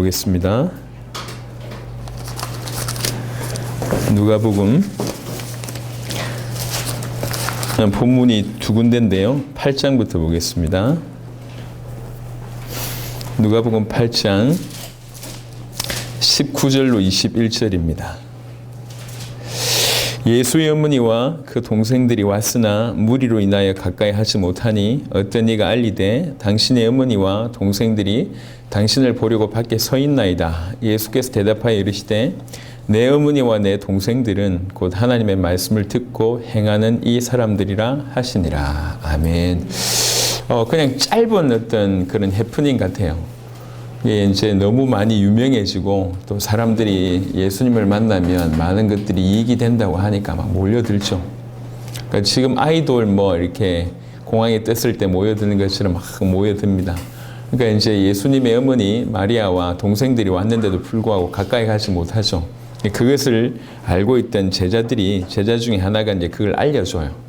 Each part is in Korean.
보겠습니다. 누가복음 본문이 두 군데인데요. 8장부터 보겠습니다. 누가복음 8장 19절로 21절입니다. 예수의 어머니와 그 동생들이 왔으나 무리로 인하여 가까이 하지 못하니 어떤 이가 알리되 당신의 어머니와 동생들이 당신을 보려고 밖에 서 있나이다. 예수께서 대답하여 이르시되 내 어머니와 내 동생들은 곧 하나님의 말씀을 듣고 행하는 이 사람들이라 하시니라. 아멘. 그냥 짧은 어떤 그런 해프닝 같아요. 이게 이제 너무 많이 유명해지고 또 사람들이 예수님을 만나면 많은 것들이 이익이 된다고 하니까 막 몰려들죠. 그러니까 지금 아이돌 이렇게 공항에 떴을 때 모여드는 것처럼 막 모여듭니다. 그러니까 이제 예수님의 어머니 마리아와 동생들이 왔는데도 불구하고 가까이 가지 못하죠. 그것을 알고 있던 제자 중에 하나가 이제 그걸 알려줘요.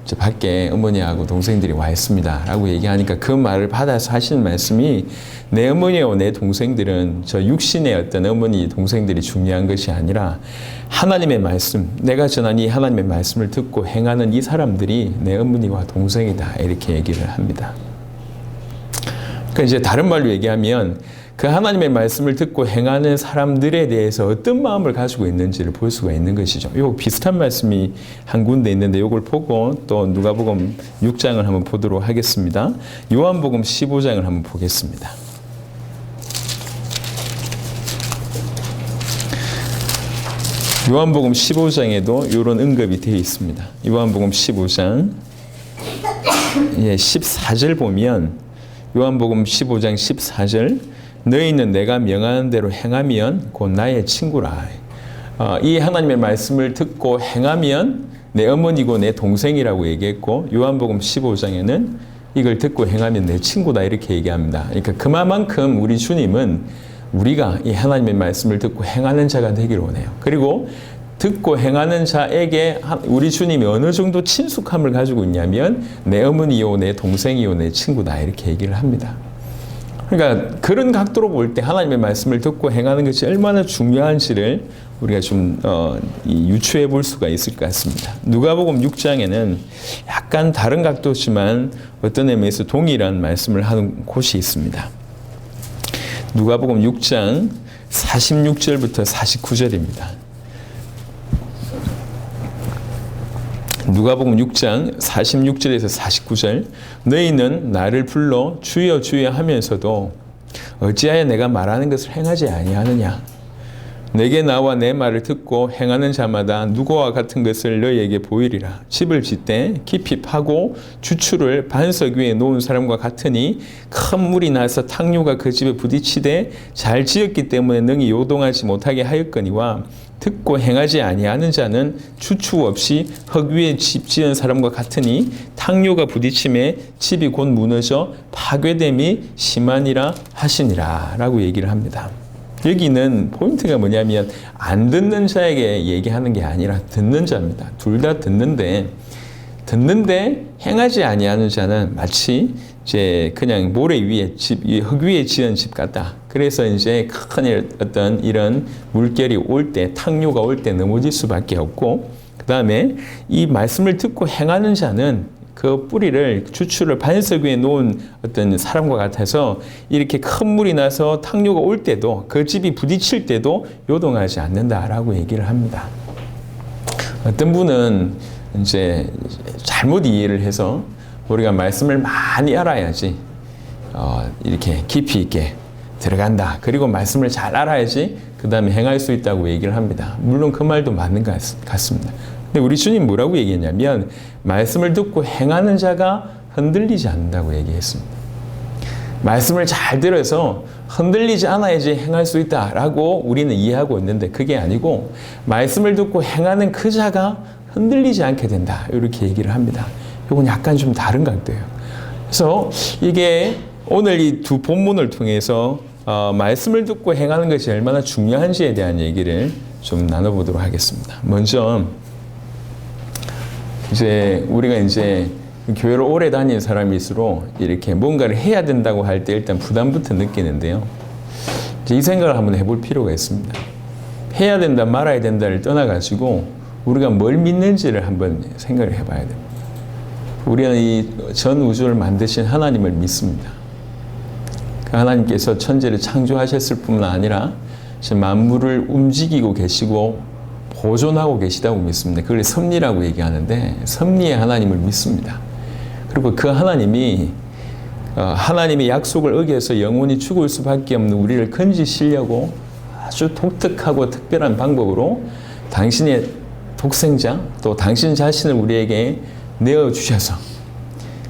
저 밖에 어머니하고 동생들이 와 있습니다. 라고 얘기하니까 그 말을 받아서 하시는 말씀이 내 어머니와 내 동생들은 저 육신의 어떤 어머니, 동생들이 중요한 것이 아니라 하나님의 말씀, 내가 전한 이 하나님의 말씀을 듣고 행하는 이 사람들이 내 어머니와 동생이다. 이렇게 얘기를 합니다. 그러니까 이제 다른 말로 얘기하면 그 하나님의 말씀을 듣고 행하는 사람들에 대해서 어떤 마음을 가지고 있는지를 볼 수가 있는 것이죠. 요 비슷한 말씀이 한 군데 있는데 이걸 보고 또 누가복음 6장을 한번 보도록 하겠습니다. 요한복음 15장을 한번 보겠습니다. 요한복음 15장에도 이런 언급이 되어 있습니다. 요한복음 15장 14절 보면 요한복음 15장 14절 너희는 내가 명하는 대로 행하면 곧 나의 친구라. 이 하나님의 말씀을 듣고 행하면 내 어머니고 내 동생이라고 얘기했고 요한복음 15장에는 이걸 듣고 행하면 내 친구다 이렇게 얘기합니다. 그러니까 그만큼 우리 주님은 우리가 이 하나님의 말씀을 듣고 행하는 자가 되기를 원해요. 그리고 듣고 행하는 자에게 우리 주님이 어느 정도 친숙함을 가지고 있냐면 내 어머니요, 내 동생이요, 내 친구다 이렇게 얘기를 합니다. 그러니까 그런 각도로 볼 때 하나님의 말씀을 듣고 행하는 것이 얼마나 중요한지를 우리가 좀 유추해 볼 수가 있을 것 같습니다. 누가복음 6장에는 약간 다른 각도지만 어떤 의미에서 동일한 말씀을 하는 곳이 있습니다. 누가복음 6장 46절부터 49절입니다. 누가복음 6장 46절에서 49절 너희는 나를 불러 주여 주여 하면서도 어찌하여 내가 말하는 것을 행하지 아니하느냐. 내게 나와 내 말을 듣고 행하는 자마다 누구와 같은 것을 너희에게 보이리라. 집을 짓되 깊이 파고 주추를 반석 위에 놓은 사람과 같으니 큰 물이 나서 탕류가 그 집에 부딪히되 잘 지었기 때문에 능히 요동하지 못하게 하였거니와 듣고 행하지 아니하는 자는 주추 없이 흙 위에 집 지은 사람과 같으니 탕류가 부딪힘에 집이 곧 무너져 파괴됨이 심하니라 하시니라 라고 얘기를 합니다. 여기는 포인트가 뭐냐면 안 듣는 자에게 얘기하는 게 아니라 듣는 자입니다. 둘 다 듣는데 행하지 아니하는 자는 마치 이제 그냥 모래 위에 흙 위에 지은 집 같다. 그래서 이제 큰 어떤 이런 물결이 올 때, 탕류가 올 때 넘어질 수밖에 없고, 그 다음에 이 말씀을 듣고 행하는 자는 그 뿌리를, 주추를 반석 위에 놓은 어떤 사람과 같아서 이렇게 큰 물이 나서 탕류가 올 때도 그 집이 부딪힐 때도 요동하지 않는다라고 얘기를 합니다. 어떤 분은 이제 잘못 이해를 해서 우리가 말씀을 많이 알아야지 이렇게 깊이 있게 들어간다. 그리고 말씀을 잘 알아야지 그 다음에 행할 수 있다고 얘기를 합니다. 물론 그 말도 맞는 것 같습니다. 근데 우리 주님 뭐라고 얘기했냐면 말씀을 듣고 행하는 자가 흔들리지 않는다고 얘기했습니다. 말씀을 잘 들어서 흔들리지 않아야지 행할 수 있다라고 우리는 이해하고 있는데 그게 아니고 말씀을 듣고 행하는 그 자가 흔들리지 않게 된다. 이렇게 얘기를 합니다. 이건 약간 좀 다른 각도예요. 그래서 이게 오늘 이 두 본문을 통해서 말씀을 듣고 행하는 것이 얼마나 중요한지에 대한 얘기를 좀 나눠보도록 하겠습니다. 먼저 이제 우리가 이제 교회를 오래 다닌 사람일수록 이렇게 뭔가를 해야 된다고 할 때 일단 부담부터 느끼는데요. 이 생각을 한번 해볼 필요가 있습니다. 해야 된다, 말아야 된다를 떠나가지고 우리가 뭘 믿는지를 한번 생각을 해봐야 됩니다. 우리는 이 전 우주를 만드신 하나님을 믿습니다. 그 하나님께서 천지를 창조하셨을 뿐만 아니라 만물을 움직이고 계시고 보존하고 계시다고 믿습니다. 그걸 섭리라고 얘기하는데 섭리의 하나님을 믿습니다. 그리고 그 하나님이 하나님의 약속을 어겨서 영원히 죽을 수밖에 없는 우리를 건지시려고 아주 독특하고 특별한 방법으로 당신의 독생자 또 당신 자신을 우리에게 내어주셔서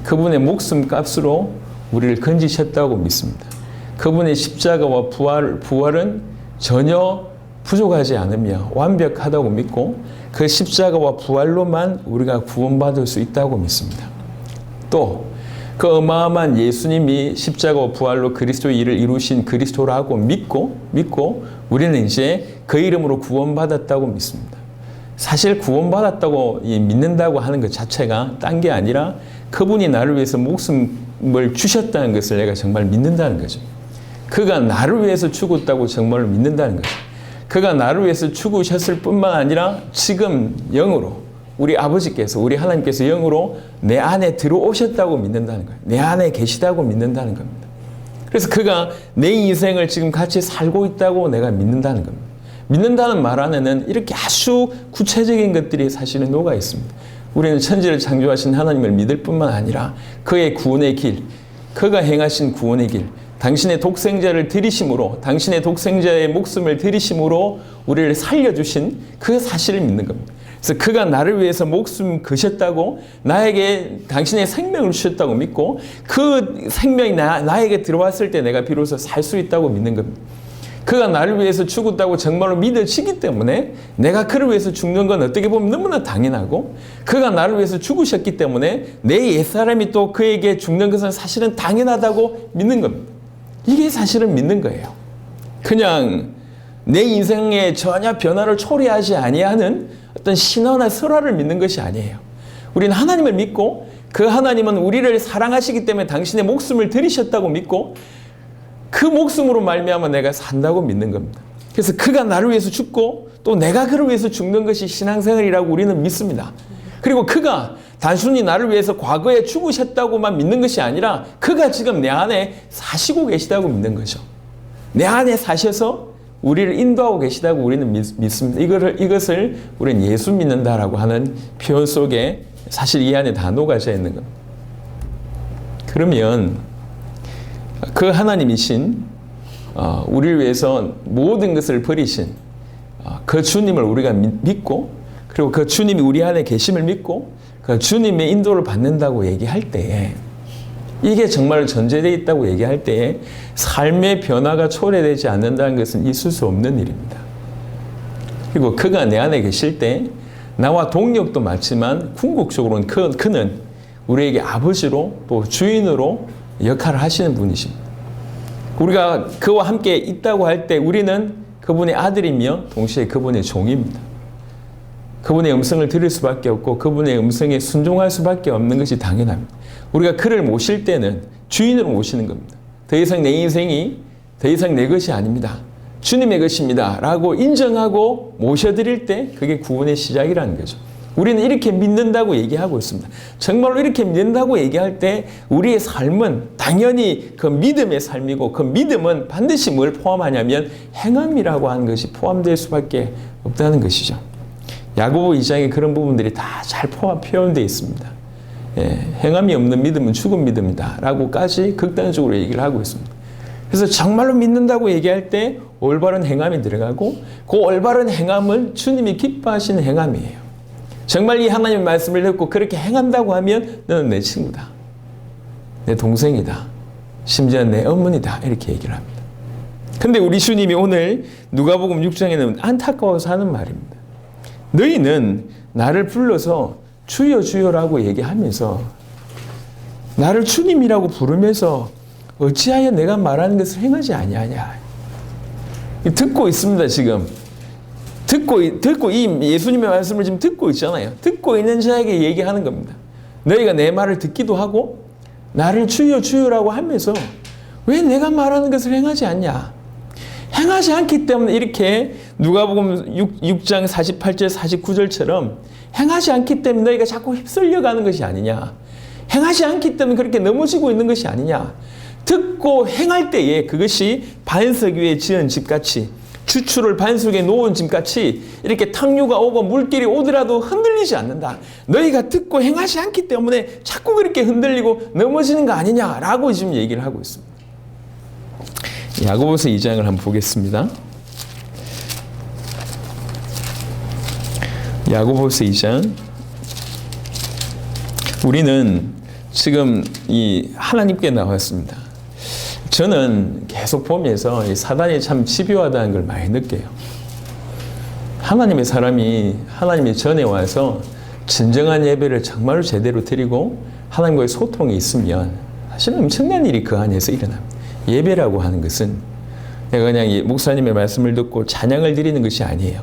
그분의 목숨 값으로 우리를 건지셨다고 믿습니다. 그분의 십자가와 부활은 전혀 부족하지 않으며 완벽하다고 믿고 그 십자가와 부활로만 우리가 구원받을 수 있다고 믿습니다. 또 그 어마어마한 예수님이 십자가와 부활로 그리스도의 일을 이루신 그리스도라고 믿고 우리는 이제 그 이름으로 구원받았다고 믿습니다. 사실 구원받았다고 믿는다고 하는 것 자체가 딴 게 아니라 그분이 나를 위해서 목숨을 주셨다는 것을 내가 정말 믿는다는 거죠. 그가 나를 위해서 죽었다고 정말 믿는다는 거죠. 그가 나를 위해서 죽으셨을 뿐만 아니라 지금 영으로 우리 아버지께서 우리 하나님께서 영으로 내 안에 들어오셨다고 믿는다는 거예요. 내 안에 계시다고 믿는다는 겁니다. 그래서 그가 내 인생을 지금 같이 살고 있다고 내가 믿는다는 겁니다. 믿는다는 말 안에는 이렇게 아주 구체적인 것들이 사실은 녹아 있습니다. 우리는 천지를 창조하신 하나님을 믿을 뿐만 아니라 그의 구원의 길, 그가 행하신 구원의 길, 당신의 독생자를 들이심으로 당신의 독생자의 목숨을 들이심으로 우리를 살려주신 그 사실을 믿는 겁니다. 그래서 그가 나를 위해서 목숨 거셨다고 나에게 당신의 생명을 주셨다고 믿고 그 생명이 나에게 들어왔을 때 내가 비로소 살 수 있다고 믿는 겁니다. 그가 나를 위해서 죽었다고 정말로 믿어지기 때문에 내가 그를 위해서 죽는 건 어떻게 보면 너무나 당연하고 그가 나를 위해서 죽으셨기 때문에 내 옛사람이 또 그에게 죽는 것은 사실은 당연하다고 믿는 겁니다. 이게 사실은 믿는 거예요. 그냥 내 인생에 전혀 변화를 초래하지 아니하는 어떤 신화나 설화를 믿는 것이 아니에요. 우리는 하나님을 믿고 그 하나님은 우리를 사랑하시기 때문에 당신의 목숨을 들이셨다고 믿고 그 목숨으로 말미암아 내가 산다고 믿는 겁니다. 그래서 그가 나를 위해서 죽고 또 내가 그를 위해서 죽는 것이 신앙생활이라고 우리는 믿습니다. 그리고 그가 단순히 나를 위해서 과거에 죽으셨다고만 믿는 것이 아니라 그가 지금 내 안에 사시고 계시다고 믿는 거죠. 내 안에 사셔서 우리를 인도하고 계시다고 우리는 믿습니다. 이것을 우리는 예수 믿는다라고 하는 표현 속에 사실 이 안에 다 녹아져 있는 겁니다. 그러면 그 하나님이신 우리를 위해서 모든 것을 버리신 그 주님을 우리가 믿고 그리고 그 주님이 우리 안에 계심을 믿고 그 주님의 인도를 받는다고 얘기할 때에 이게 정말 전제되어 있다고 얘기할 때에 삶의 변화가 초래되지 않는다는 것은 있을 수 없는 일입니다. 그리고 그가 내 안에 계실 때 나와 동력도 맞지만 궁극적으로는 그는 우리에게 아버지로 또 주인으로 역할을 하시는 분이십니다. 우리가 그와 함께 있다고 할 때 우리는 그분의 아들이며 동시에 그분의 종입니다. 그분의 음성을 들을 수밖에 없고 그분의 음성에 순종할 수밖에 없는 것이 당연합니다. 우리가 그를 모실 때는 주인으로 모시는 겁니다. 더 이상 내 인생이 더 이상 내 것이 아닙니다. 주님의 것입니다. 라고 인정하고 모셔드릴 때 그게 구원의 시작이라는 거죠. 우리는 이렇게 믿는다고 얘기하고 있습니다. 정말로 이렇게 믿는다고 얘기할 때 우리의 삶은 당연히 그 믿음의 삶이고 그 믿음은 반드시 뭘 포함하냐면 행함이라고 하는 것이 포함될 수밖에 없다는 것이죠. 야고보 2장에 그런 부분들이 다 잘 표현되어 있습니다. 행함이 없는 믿음은 죽은 믿음이다 라고까지 극단적으로 얘기를 하고 있습니다. 그래서 정말로 믿는다고 얘기할 때 올바른 행함이 들어가고 그 올바른 행함은 주님이 기뻐하시는 행함이에요. 정말 이 하나님의 말씀을 듣고 그렇게 행한다고 하면 너는 내 친구다. 내 동생이다. 심지어 내 어머니다. 이렇게 얘기를 합니다. 근데 우리 주님이 오늘 누가복음 6장에는 안타까워서 하는 말입니다. 너희는 나를 불러서 주여 주여라고 얘기하면서 나를 주님이라고 부르면서 어찌하여 내가 말하는 것을 행하지 아니하냐. 듣고 있습니다. 지금. 듣고 이 예수님의 말씀을 지금 듣고 있잖아요. 듣고 있는 자에게 얘기하는 겁니다. 너희가 내 말을 듣기도 하고 나를 주여 주여라고 하면서 왜 내가 말하는 것을 행하지 않냐. 행하지 않기 때문에 이렇게 누가복음 6장 48절 49절처럼 행하지 않기 때문에 너희가 자꾸 휩쓸려가는 것이 아니냐. 행하지 않기 때문에 그렇게 넘어지고 있는 것이 아니냐. 듣고 행할 때에 그것이 반석 위에 지은 집같이 주추를 반석에 놓은 집같이 이렇게 탕류가 오고 물길이 오더라도 흔들리지 않는다. 너희가 듣고 행하지 않기 때문에 자꾸 그렇게 흔들리고 넘어지는 거 아니냐라고 지금 얘기를 하고 있습니다. 야고보서 2장을 한번 보겠습니다. 야고보서 2장. 우리는 지금 이 하나님께 나왔습니다. 저는 계속 보면서 이 사단이 참 집요하다는 걸 많이 느껴요. 하나님의 사람이 하나님의 전에 와서 진정한 예배를 정말로 제대로 드리고 하나님과의 소통이 있으면 사실 엄청난 일이 그 안에서 일어납니다. 예배라고 하는 것은 내가 그냥 목사님의 말씀을 듣고 찬양을 드리는 것이 아니에요.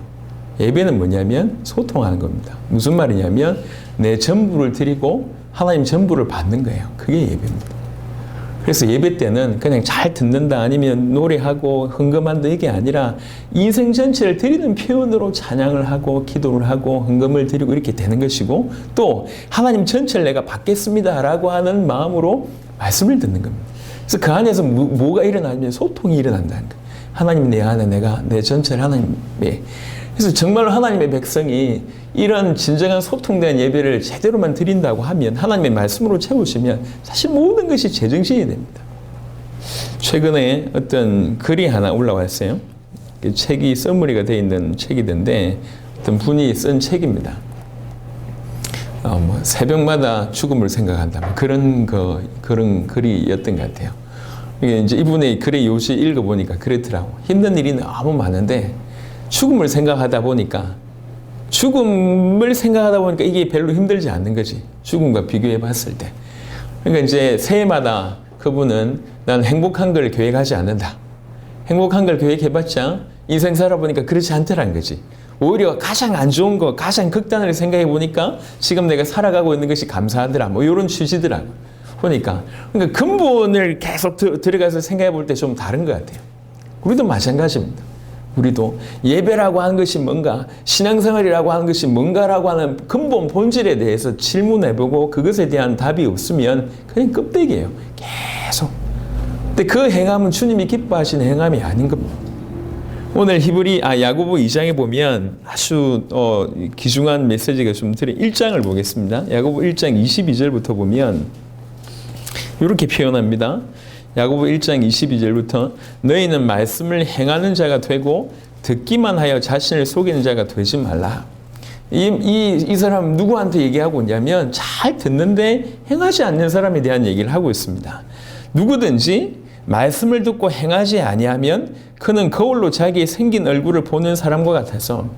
예배는 뭐냐면 소통하는 겁니다. 무슨 말이냐면 내 전부를 드리고 하나님 전부를 받는 거예요. 그게 예배입니다. 그래서 예배 때는 그냥 잘 듣는다 아니면 노래하고 흥금한다 이게 아니라 인생 전체를 드리는 표현으로 찬양을 하고 기도를 하고 흥금을 드리고 이렇게 되는 것이고 또 하나님 전체를 내가 받겠습니다라고 하는 마음으로 말씀을 듣는 겁니다. 그래서 그 안에서 뭐가 일어나냐면 소통이 일어난다는 거예요. 하나님 내 안에 내가 내 전체를 하나님의 그래서 정말로 하나님의 백성이 이런 진정한 소통된 예배를 제대로만 드린다고 하면 하나님의 말씀으로 채우시면 사실 모든 것이 제정신이 됩니다. 최근에 어떤 글이 하나 올라왔어요. 책이 써머리가 되어 있는 책이던데 어떤 분이 쓴 책입니다. 새벽마다 죽음을 생각한다. 그런 글이었던 것 같아요. 이게 이제 이분의 글의 요지 읽어보니까 그렇더라고. 힘든 일이 너무 많은데 죽음을 생각하다 보니까 이게 별로 힘들지 않는 거지. 죽음과 비교해 봤을 때. 그러니까 이제 새해마다 그분은 난 행복한 걸 계획하지 않는다. 행복한 걸 계획해봤자 인생 살아보니까 그렇지 않더라는 거지. 오히려 가장 안 좋은 거, 가장 극단을 생각해 보니까 지금 내가 살아가고 있는 것이 감사하더라. 뭐 이런 취지더라고. 보니까. 그러니까 근본을 계속 들어가서 생각해 볼 때 좀 다른 것 같아요. 우리도 마찬가지입니다. 우리도 예배라고 하는 것이 뭔가, 신앙생활이라고 하는 것이 뭔가라고 하는 근본 본질에 대해서 질문해보고 그것에 대한 답이 없으면 그냥 껍데기예요. 계속. 근데 그 행함은 주님이 기뻐하시는 행함이 아닌 겁니다. 오늘 야고보 2장에 보면 아주 귀중한 메시지가 좀 들어 1장을 보겠습니다. 야고보 1장 22절부터 보면 이렇게 표현합니다. 야고보 1장 22절부터 너희는 말씀을 행하는 자가 되고 듣기만 하여 자신을 속이는 자가 되지 말라. 이 사람 누구한테 얘기하고 있냐면 잘 듣는데 행하지 않는 사람에 대한 얘기를 하고 있습니다. 누구든지 말씀을 듣고 행하지 아니하면 그는 거울로 자기의 생긴 얼굴을 보는 사람과 같아서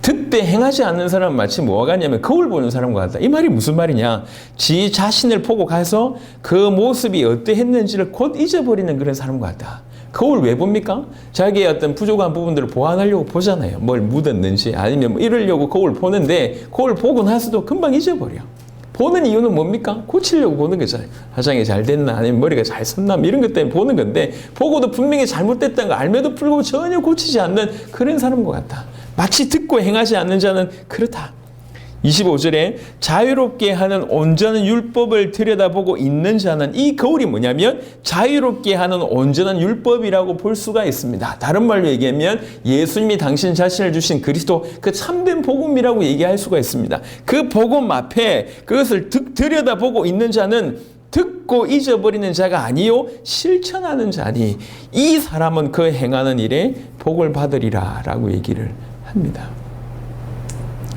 듣되 행하지 않는 사람은 마치 뭐가 같냐면 거울 보는 사람과 같다. 이 말이 무슨 말이냐? 지 자신을 보고 가서 그 모습이 어떠했는지를 곧 잊어버리는 그런 사람과 같다. 거울 왜 봅니까? 자기의 어떤 부족한 부분들을 보완하려고 보잖아요. 뭘 묻었는지 아니면 뭐 이러려고 거울 보는데 거울 보고 나서도 금방 잊어버려. 보는 이유는 뭡니까? 고치려고 보는 거잖아요. 화장이 잘 됐나 아니면 머리가 잘 섰나 이런 것 때문에 보는 건데 보고도 분명히 잘못됐다는 거 알면도 불구하고 전혀 고치지 않는 그런 사람과 같다. 마치 듣고 행하지 않는 자는 그렇다. 25절에 자유롭게 하는 온전한 율법을 들여다보고 있는 자는 이 거울이 뭐냐면 자유롭게 하는 온전한 율법이라고 볼 수가 있습니다. 다른 말로 얘기하면 예수님이 당신 자신을 주신 그리스도 그 참된 복음이라고 얘기할 수가 있습니다. 그 복음 앞에 그것을 들여다보고 있는 자는 듣고 잊어버리는 자가 아니요 실천하는 자니 이 사람은 그 행하는 일에 복을 받으리라 라고 얘기를 합니다.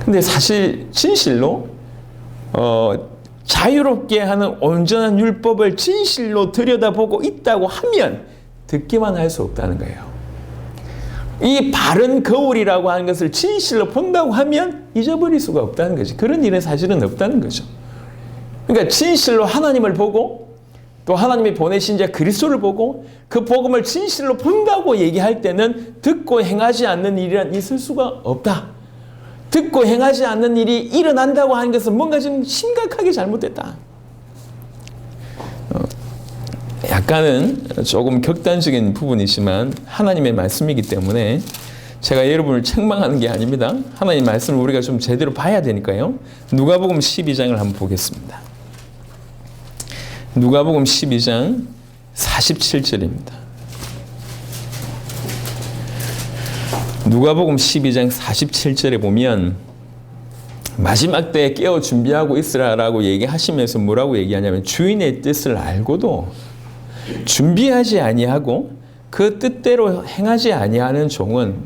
근데 사실 진실로 자유롭게 하는 온전한 율법을 진실로 들여다보고 있다고 하면 듣기만 할 수 없다는 거예요. 이 바른 거울이라고 하는 것을 진실로 본다고 하면 잊어버릴 수가 없다는 거지. 그런 일은 사실은 없다는 거죠. 그러니까 진실로 하나님을 보고 또 하나님이 보내신 자 그리스도를 보고 그 복음을 진실로 본다고 얘기할 때는 듣고 행하지 않는 일이란 있을 수가 없다. 듣고 행하지 않는 일이 일어난다고 하는 것은 뭔가 좀 심각하게 잘못됐다. 약간은 조금 극단적인 부분이지만 하나님의 말씀이기 때문에 제가 여러분을 책망하는 게 아닙니다. 하나님 말씀을 우리가 좀 제대로 봐야 되니까요. 누가복음 12장을 한번 보겠습니다. 누가복음 12장 47절입니다. 누가복음 12장 47절에 보면 마지막 때에 깨어 준비하고 있으라라고 얘기하시면서 뭐라고 얘기하냐면 주인의 뜻을 알고도 준비하지 아니하고 그 뜻대로 행하지 아니하는 종은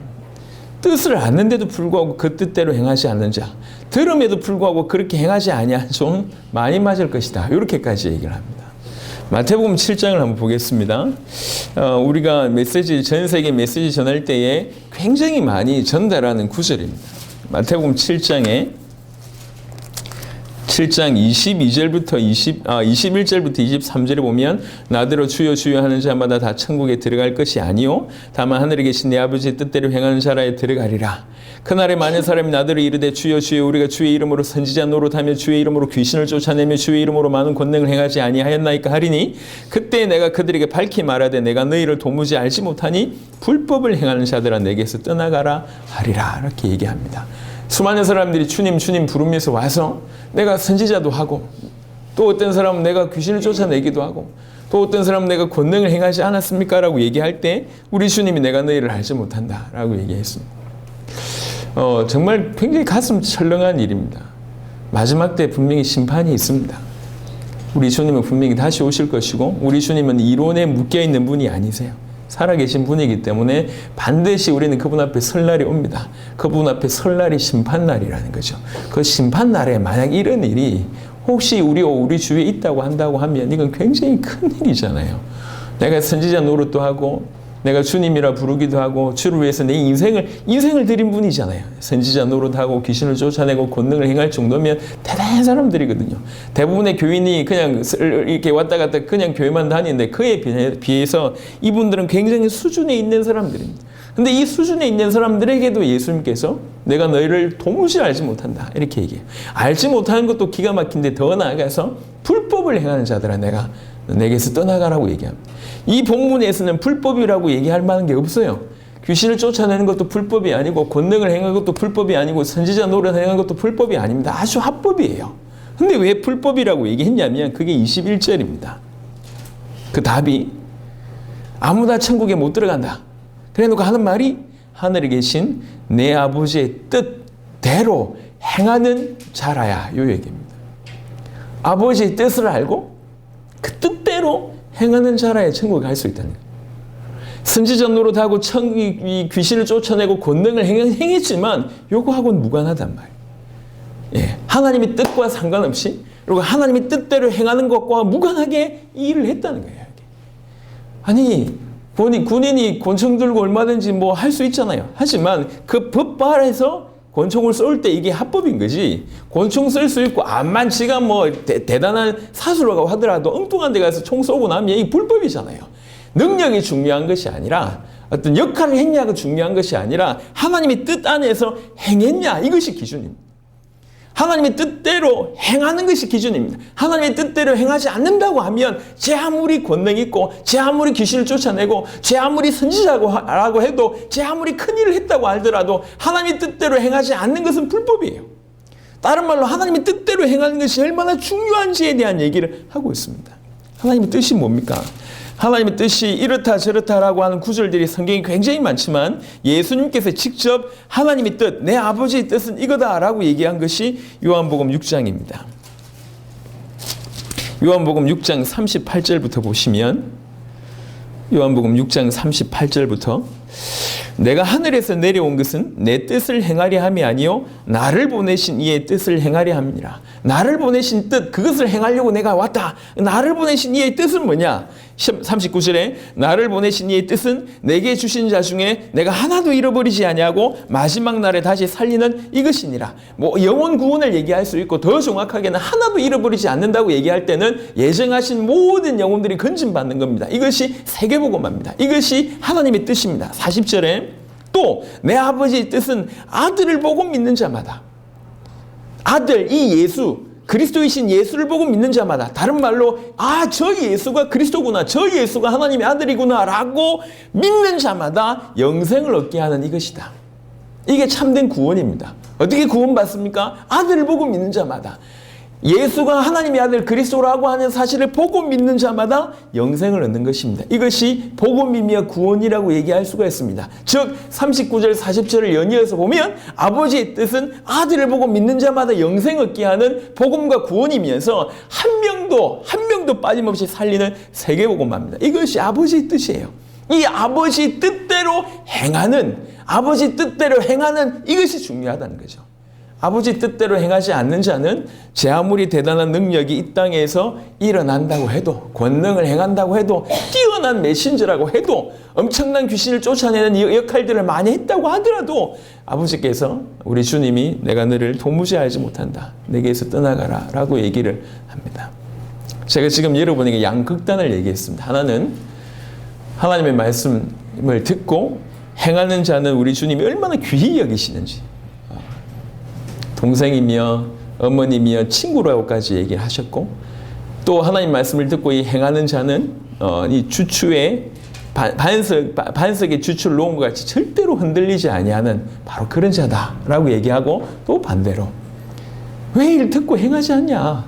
뜻을 아는데도 불구하고 그 뜻대로 행하지 않는 자, 들음에도 불구하고 그렇게 행하지 아니한 종은 많이 맞을 것이다. 이렇게까지 얘기를 합니다. 마태복음 7장을 한번 보겠습니다. 우리가 전 세계 메시지 전할 때에 굉장히 많이 전달하는 구절입니다. 마태복음 7장 22절부터 21절부터 23절에 보면 나더러 주여 주여 하는 자마다 다 천국에 들어갈 것이 아니요 다만 하늘에 계신 내 아버지의 뜻대로 행하는 자라에 들어가리라. 그날에 많은 사람이 나더러 이르되 주여 주여 우리가 주의 이름으로 선지자 노릇하며 주의 이름으로 귀신을 쫓아내며 주의 이름으로 많은 권능을 행하지 아니하였나이까 하리니 그때 내가 그들에게 밝히 말하되 내가 너희를 도무지 알지 못하니 불법을 행하는 자들아 내게서 떠나가라 하리라. 이렇게 얘기합니다. 수많은 사람들이 주님 주님 부르면서 와서 내가 선지자도 하고 또 어떤 사람은 내가 귀신을 쫓아내기도 하고 또 어떤 사람은 내가 권능을 행하지 않았습니까? 라고 얘기할 때 우리 주님이 내가 너희를 알지 못한다 라고 얘기했습니다. 정말 굉장히 가슴 철렁한 일입니다. 마지막 때 분명히 심판이 있습니다. 우리 주님은 분명히 다시 오실 것이고 우리 주님은 이론에 묶여있는 분이 아니세요. 살아계신 분이기 때문에 반드시 우리는 그분 앞에 설 날이 옵니다. 그분 앞에 설 날이 심판날이라는 거죠. 그 심판날에 만약 이런 일이 혹시 우리 주위에 있다고 한다고 하면 이건 굉장히 큰 일이잖아요. 내가 선지자 노릇도 하고 내가 주님이라 부르기도 하고 주를 위해서 내 인생을 드린 분이잖아요. 선지자 노릇하고 귀신을 쫓아내고 권능을 행할 정도면 대단한 사람들이거든요. 대부분의 교인이 그냥 이렇게 왔다 갔다 그냥 교회만 다니는데 그에 비해서 이분들은 굉장히 수준에 있는 사람들입니다. 근데 이 수준에 있는 사람들에게도 예수님께서 내가 너희를 도무지 알지 못한다 이렇게 얘기해요. 알지 못하는 것도 기가 막힌데 더 나아가서 불법을 행하는 자들아 내가 내게서 떠나가라고 얘기합니다. 이 본문에서는 불법이라고 얘기할 만한 게 없어요. 귀신을 쫓아내는 것도 불법이 아니고 권능을 행하는 것도 불법이 아니고 선지자 노릇을 행하는 것도 불법이 아닙니다. 아주 합법이에요. 근데 왜 불법이라고 얘기했냐면 그게 21절입니다. 그 답이 아무나 천국에 못 들어간다. 그래놓고 하는 말이 하늘에 계신 내 아버지의 뜻대로 행하는 자라야 이 얘기입니다. 아버지의 뜻을 알고 그 뜻대로 행하는 자라야 천국에 갈 수 있다는 거예요. 선지자 노릇하고 귀신을 쫓아내고 권능을 행했지만 요거하고는 무관하단 말이에요. 예, 하나님의 뜻과 상관없이 그리고 하나님의 뜻대로 행하는 것과 무관하게 이 일을 했다는 거예요. 아니 군인이 권총 들고 얼마든지 뭐 할 수 있잖아요. 하지만 그 법 아래서 권총을 쏠 때 이게 합법인 거지. 권총 쓸 수 있고 암만 지가 뭐 대단한 사수라고 하더라도 엉뚱한 데 가서 총 쏘고 나면 이게 불법이잖아요. 능력이 중요한 것이 아니라 어떤 역할을 했냐가 중요한 것이 아니라 하나님의 뜻 안에서 행했냐 이것이 기준입니다. 하나님의 뜻대로 행하는 것이 기준입니다. 하나님의 뜻대로 행하지 않는다고 하면 제 아무리 권능 있고 제 아무리 귀신을 쫓아내고 제 아무리 선지자라고 해도 제 아무리 큰일을 했다고 하더라도 하나님의 뜻대로 행하지 않는 것은 불법이에요. 다른 말로 하나님의 뜻대로 행하는 것이 얼마나 중요한지에 대한 얘기를 하고 있습니다. 하나님의 뜻이 뭡니까? 하나님의 뜻이 이렇다 저렇다라고 하는 구절들이 성경에 굉장히 많지만 예수님께서 직접 하나님의 뜻, 내 아버지의 뜻은 이거다라고 얘기한 것이 요한복음 6장입니다. 요한복음 6장 38절부터 보시면 요한복음 6장 38절부터 내가 하늘에서 내려온 것은 내 뜻을 행하려 함이 아니요 나를 보내신 이의 뜻을 행하려 함이라. 나를 보내신 뜻 그것을 행하려고 내가 왔다. 나를 보내신 이의 뜻은 뭐냐? 39절에 나를 보내신 이의 뜻은 내게 주신 자 중에 내가 하나도 잃어버리지 아니하고 마지막 날에 다시 살리는 이것이니라. 뭐 영혼 구원을 얘기할 수 있고 더 정확하게는 하나도 잃어버리지 않는다고 얘기할 때는 예정하신 모든 영혼들이 건진받는 겁니다. 이것이 세계복음화입니다. 이것이 하나님의 뜻입니다. 40절에 또 내 아버지의 뜻은 아들을 보고 믿는 자마다 아들 이 예수 그리스도이신 예수를 보고 믿는 자마다, 다른 말로 저 예수가 그리스도구나, 저 예수가 하나님의 아들이구나 라고 믿는 자마다 영생을 얻게 하는 이것이다. 이게 참된 구원입니다. 어떻게 구원받습니까? 아들을 보고 믿는 자마다, 예수가 하나님의 아들 그리스도라고 하는 사실을 보고 믿는 자마다 영생을 얻는 것입니다. 이것이 복음이며 구원이라고 얘기할 수가 있습니다. 즉 39절 40절을 연이어서 보면 아버지의 뜻은 아들을 보고 믿는 자마다 영생 얻게 하는 복음과 구원이면서 한 명도 빠짐없이 살리는 세계복음입니다. 이것이 아버지의 뜻이에요. 이 아버지 뜻대로 행하는 이것이 중요하다는 거죠. 아버지 뜻대로 행하지 않는 자는 제 아무리 대단한 능력이 이 땅에서 일어난다고 해도, 권능을 행한다고 해도, 뛰어난 메신저라고 해도, 엄청난 귀신을 쫓아내는 역할들을 많이 했다고 하더라도 아버지께서, 우리 주님이 내가 너를 도무지 알지 못한다, 내게서 떠나가라 라고 얘기를 합니다. 제가 지금 여러분에게 양극단을 얘기했습니다. 하나는 하나님의 말씀을 듣고 행하는 자는 우리 주님이 얼마나 귀히 여기시는지, 동생이며 어머니며 친구라고까지 얘기를 하셨고, 또 하나님 말씀을 듣고 이 행하는 자는 이 주추에 반석에 주추를 놓은 것 같이 절대로 흔들리지 아니하는 바로 그런 자다라고 얘기하고, 또 반대로 왜 이를 듣고 행하지 않냐?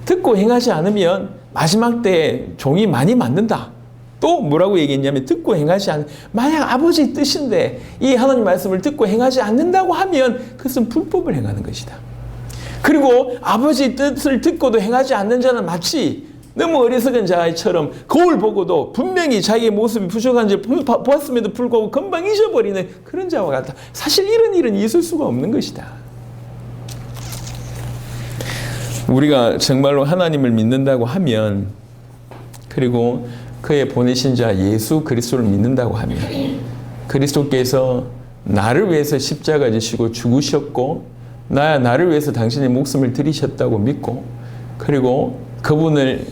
듣고 행하지 않으면 마지막 때에 종이 많이 맞는다. 또 뭐라고 얘기했냐면, 듣고 행하지 않는, 만약 아버지의 뜻인데 이 하나님 말씀을 듣고 행하지 않는다고 하면 그것은 불법을 행하는 것이다. 그리고 아버지의 뜻을 듣고도 행하지 않는 자는 마치 너무 어리석은 자처럼 거울 보고도 분명히 자기의 모습이 부족한지 보았음에도 불구하고 금방 잊어버리는 그런 자와 같다. 사실 이런 일은 있을 수가 없는 것이다. 우리가 정말로 하나님을 믿는다고 하면, 그리고 그의 보내신 자 예수 그리스도를 믿는다고 하면, 그리스도께서 나를 위해서 십자가 지시고 죽으셨고 나를 위해서 당신의 목숨을 들이셨다고 믿고, 그리고 그분을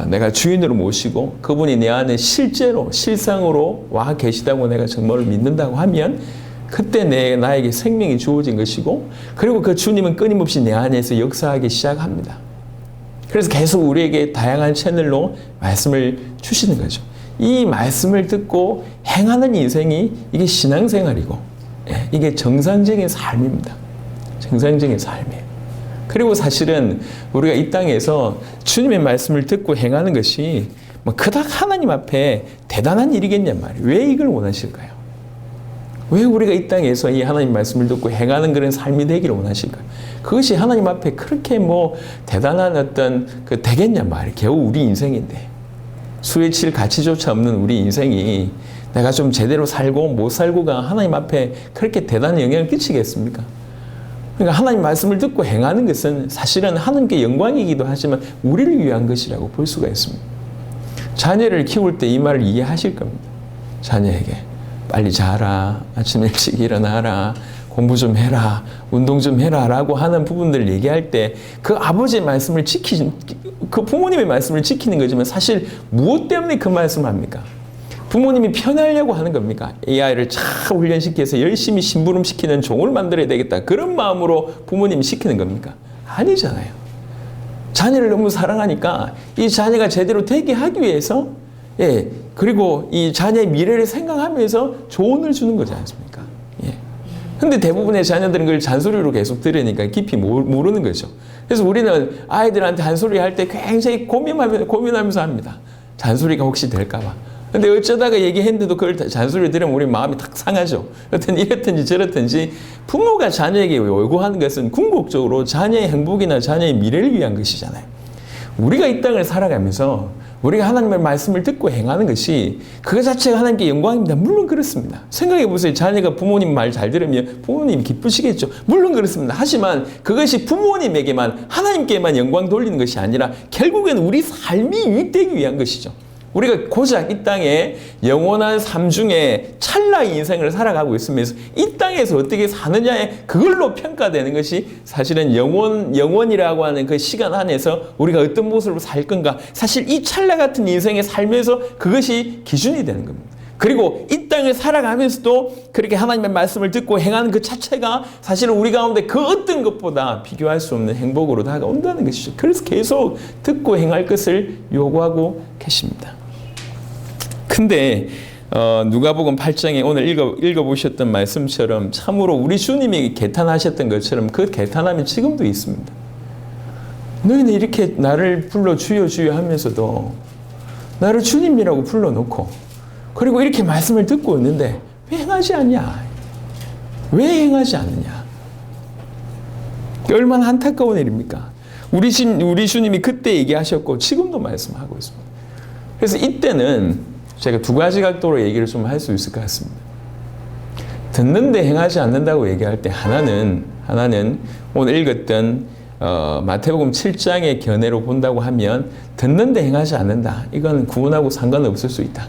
내가 주인으로 모시고 그분이 내 안에 실상으로 와 계시다고 내가 정말로 믿는다고 하면, 그때 나에게 생명이 주어진 것이고, 그리고 그 주님은 끊임없이 내 안에서 역사하기 시작합니다. 그래서 계속 우리에게 다양한 채널로 말씀을 주시는 거죠. 이 말씀을 듣고 행하는 인생이, 이게 신앙생활이고, 이게 정상적인 삶입니다. 정상적인 삶이에요. 그리고 사실은 우리가 이 땅에서 주님의 말씀을 듣고 행하는 것이 그닥 하나님 앞에 대단한 일이겠냔 말이에요. 왜 이걸 원하실까요? 왜 우리가 이 땅에서 이 하나님 말씀을 듣고 행하는 그런 삶이 되기를 원하실까요? 그것이 하나님 앞에 그렇게 대단한 어떤 되겠냔 말이에요. 겨우 우리 인생인데, 수에 칠 가치조차 없는 우리 인생이 내가 좀 제대로 살고 못 살고가 하나님 앞에 그렇게 대단한 영향을 끼치겠습니까? 그러니까 하나님 말씀을 듣고 행하는 것은 사실은 하나님께 영광이기도 하지만 우리를 위한 것이라고 볼 수가 있습니다. 자녀를 키울 때 이 말을 이해하실 겁니다. 자녀에게 빨리 자라, 아침 일찍 일어나라, 공부 좀 해라, 운동 좀 해라 라고 하는 부분들을 얘기할 때 그 아버지의 말씀을 그 부모님의 말씀을 지키는 거지만, 사실 무엇 때문에 그 말씀을 합니까? 부모님이 편하려고 하는 겁니까? 이 아이를 잘 훈련시켜서 열심히 심부름시키는 종을 만들어야 되겠다, 그런 마음으로 부모님이 시키는 겁니까? 아니잖아요. 자녀를 너무 사랑하니까 이 자녀가 제대로 되게 하기 위해서, 그리고 이 자녀의 미래를 생각하면서 조언을 주는 거지 않습니까? 근데 대부분의 자녀들은 그걸 잔소리로 계속 들으니까 깊이 모르는 거죠. 그래서 우리는 아이들한테 잔소리 할 때 굉장히 고민하면서 합니다. 잔소리가 혹시 될까봐. 근데 어쩌다가 얘기했는데도 그걸 잔소리를 들으면 우리 마음이 탁 상하죠. 여튼 이렇든지 저렇든지 부모가 자녀에게 요구하는 것은 궁극적으로 자녀의 행복이나 자녀의 미래를 위한 것이잖아요. 우리가 이 땅을 살아가면서 우리가 하나님의 말씀을 듣고 행하는 것이 그것 자체가 하나님께 영광입니다. 물론 그렇습니다. 생각해 보세요. 자녀가 부모님 말 잘 들으면 부모님이 기쁘시겠죠. 물론 그렇습니다. 하지만 그것이 부모님에게만, 하나님께만 영광 돌리는 것이 아니라 결국에는 우리 삶이 유익되기 위한 것이죠. 우리가 고작 이 땅에 영원한 삶 중에 찰나의 인생을 살아가고 있으면서 이 땅에서 어떻게 사느냐에 그걸로 평가되는 것이 사실은 영원이라고 하는 그 시간 안에서 우리가 어떤 모습으로 살 건가, 사실 이 찰나 같은 인생의 삶에서 그것이 기준이 되는 겁니다. 그리고 이 땅을 살아가면서도 그렇게 하나님의 말씀을 듣고 행하는 그 자체가 사실은 우리 가운데 그 어떤 것보다 비교할 수 없는 행복으로 다가온다는 것이죠. 그래서 계속 듣고 행할 것을 요구하고 계십니다. 근데 누가복음 8장에 오늘 읽어보셨던 말씀처럼 참으로 우리 주님이 개탄하셨던 것처럼 그 개탄함이 지금도 있습니다. 너희는 이렇게 나를 불러 주여 주여 하면서도 나를 주님이라고 불러놓고 그리고 이렇게 말씀을 듣고 있는데 왜 행하지 않냐? 왜 행하지 않느냐? 얼마나 안타까운 일입니까? 우리 주님이 그때 얘기하셨고 지금도 말씀하고 있습니다. 그래서 이때는 제가 두 가지 각도로 얘기를 좀 할 수 있을 것 같습니다. 듣는데 행하지 않는다고 얘기할 때 하나는 오늘 읽었던 마태복음 7장의 견해로 본다고 하면 듣는데 행하지 않는다. 이건 구원하고 상관없을 수 있다.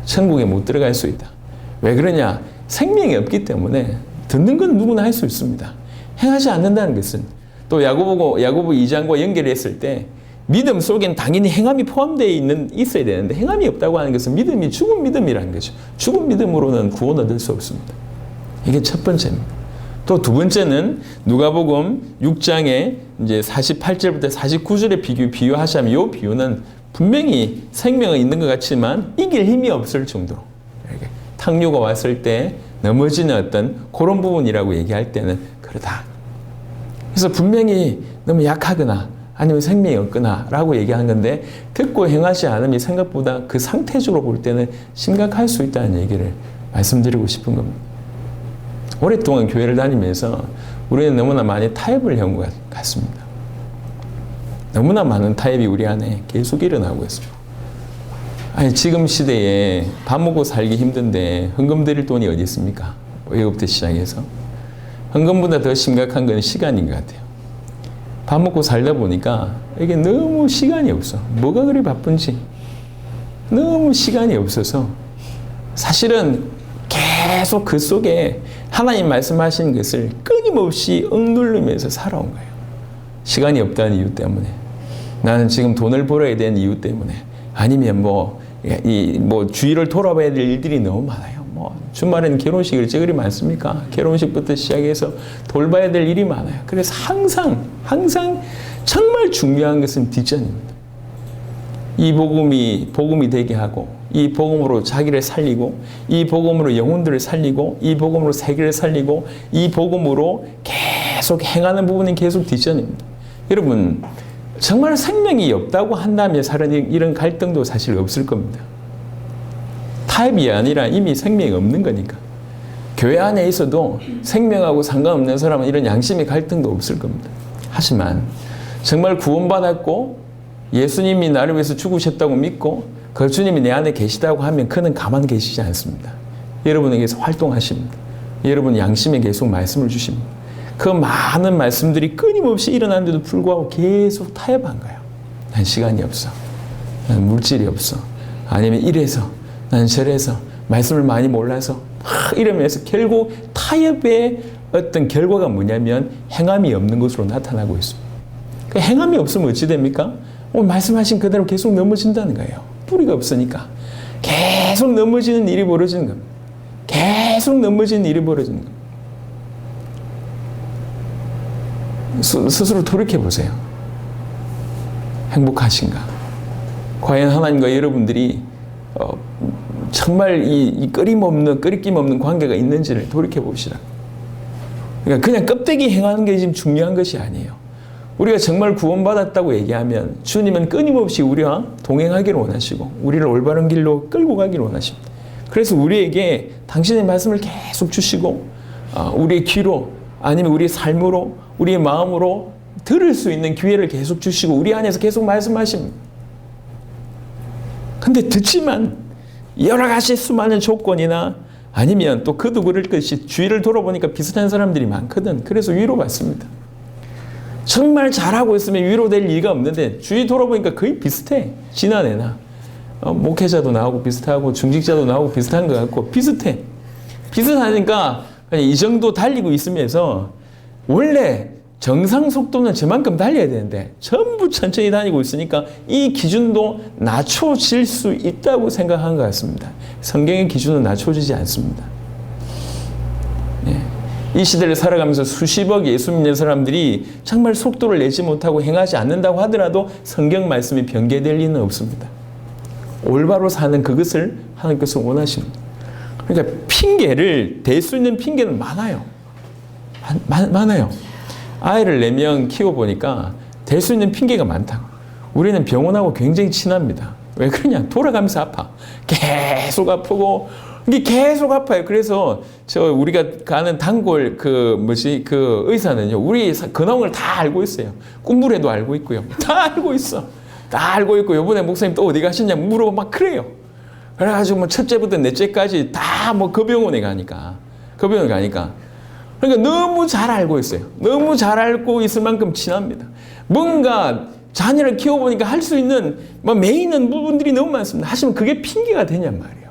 천국에 못 들어갈 수 있다. 왜 그러냐? 생명이 없기 때문에 듣는 건 누구나 할 수 있습니다. 행하지 않는다는 것은 또 야고보 2장과 연결했을 때 믿음 속엔 당연히 행함이 포함되어 있어야 되는데 행함이 없다고 하는 것은 믿음이 죽은 믿음이라는 거죠. 죽은 믿음으로는 구원 얻을 수 없습니다. 이게 첫 번째입니다. 또 두 번째는 누가복음 6장에 이제 48절부터 49절의 비유하자면 이 비유는 분명히 생명은 있는 것 같지만 이길 힘이 없을 정도로 탕류가 왔을 때 넘어지는 어떤 그런 부분이라고 얘기할 때는 그러다. 그래서 분명히 너무 약하거나 아니면 생명이 없거나 라고 얘기하는 건데 듣고 행하지 않으면 생각보다 그 상태적으로 볼 때는 심각할 수 있다는 얘기를 말씀드리고 싶은 겁니다. 오랫동안 교회를 다니면서 우리는 너무나 많이 타협을 해온 것 같습니다. 너무나 많은 타협이 우리 안에 계속 일어나고 있어요. 아니 지금 시대에 밥 먹고 살기 힘든데 헌금 드릴 돈이 어디 있습니까? 외국부터 시작해서 헌금보다 더 심각한 건 시간인 것 같아요. 밥 먹고 살다 보니까 이게 너무 시간이 없어. 뭐가 그리 바쁜지 너무 시간이 없어서 사실은 계속 그 속에 하나님 말씀하신 것을 끊임없이 억누르면서 살아온 거예요. 시간이 없다는 이유 때문에, 나는 지금 돈을 벌어야 되는 이유 때문에, 아니면 주위를 돌아봐야 될 일들이 너무 많아요. 주말에는 결혼식 일정이 많습니까? 결혼식부터 시작해서 돌봐야 될 일이 많아요. 그래서 항상 정말 중요한 것은 뒷전입니다. 이 복음이 되게 하고, 이 복음으로 자기를 살리고, 이 복음으로 영혼들을 살리고, 이 복음으로 세계를 살리고, 이 복음으로 계속 행하는 부분은 계속 뒷전입니다. 여러분, 정말 생명이 없다고 한다면 이런 갈등도 사실 없을 겁니다. 타협이 아니라 이미 생명이 없는 거니까. 교회 안에 있어도 생명하고 상관없는 사람은 이런 양심의 갈등도 없을 겁니다. 하지만 정말 구원받았고 예수님이 나를 위해서 죽으셨다고 믿고 그 주님이 내 안에 계시다고 하면 그는 가만히 계시지 않습니다. 여러분에게서 활동하십니다. 여러분 양심에 계속 말씀을 주십니다. 그 많은 말씀들이 끊임없이 일어나는데도 불구하고 계속 타협한 거예요. 난 시간이 없어. 난 물질이 없어. 아니면 이래서, 난 저래서, 말씀을 많이 몰라서 이러면서 결국 타협의 어떤 결과가 뭐냐면 행함이 없는 것으로 나타나고 있습니다. 그 행함이 없으면 어찌 됩니까? 말씀하신 그대로 계속 넘어진다는 거예요. 뿌리가 없으니까. 계속 넘어지는 일이 벌어지는 겁니다. 계속 넘어지는 일이 벌어지는 겁니다. 스스로 돌이켜보세요. 행복하신가? 과연 하나님과 여러분들이 정말 이 끓임 없는 관계가 있는지를 돌이켜봅시다. 그러니까 그냥 껍데기 행하는 게 지금 중요한 것이 아니에요. 우리가 정말 구원받았다고 얘기하면 주님은 끊임없이 우리와 동행하기를 원하시고 우리를 올바른 길로 끌고 가기를 원하십니다. 그래서 우리에게 당신의 말씀을 계속 주시고 우리의 귀로 아니면 우리의 삶으로 우리의 마음으로 들을 수 있는 기회를 계속 주시고 우리 안에서 계속 말씀하십니다. 근데 듣지만 여러 가지 수많은 조건이나 아니면 또 그도 그럴 것이 주위를 돌아보니까 비슷한 사람들이 많거든. 그래서 위로받습니다. 정말 잘하고 있으면 위로될 리가 없는데 주위 돌아보니까 거의 비슷해. 지난해나 목회자도 나오고 비슷하고 중직자도 나오고 비슷한 것 같고 비슷해. 비슷하니까 이 정도 달리고 있으면서 원래 정상 속도는 저만큼 달려야 되는데 전부 천천히 다니고 있으니까 이 기준도 낮춰질 수 있다고 생각한 것 같습니다. 성경의 기준은 낮춰지지 않습니다. 이 시대를 살아가면서 수십억 예수 믿는 사람들이 정말 속도를 내지 못하고 행하지 않는다고 하더라도 성경 말씀이 변개될 리는 없습니다. 올바로 사는 그것을 하나님께서 원하십니다. 그러니까 핑계를 댈 수 있는 핑계는 많아요. 많아요. 아이를 4명 키워보니까 댈 수 있는 핑계가 많다고. 우리는 병원하고 굉장히 친합니다. 왜 그러냐? 돌아가면서 아파. 계속 아프고 이게 계속 아파요. 그래서 우리가 가는 단골 그 의사는요, 우리 근황을 다 알고 있어요. 꿈물에도 알고 있고요. 다 알고 있어. 다 알고 있고, 요번에 목사님 또 어디 가셨냐 물어보고 막 그래요. 그래가지고 뭐 첫째부터 넷째까지 다 뭐 그 병원에 가니까. 그러니까 너무 잘 알고 있어요. 너무 잘 알고 있을 만큼 친합니다. 뭔가 자녀를 키워보니까 할 수 있는 메이는 부분들이 너무 많습니다. 하지만 그게 핑계가 되냔 말이에요.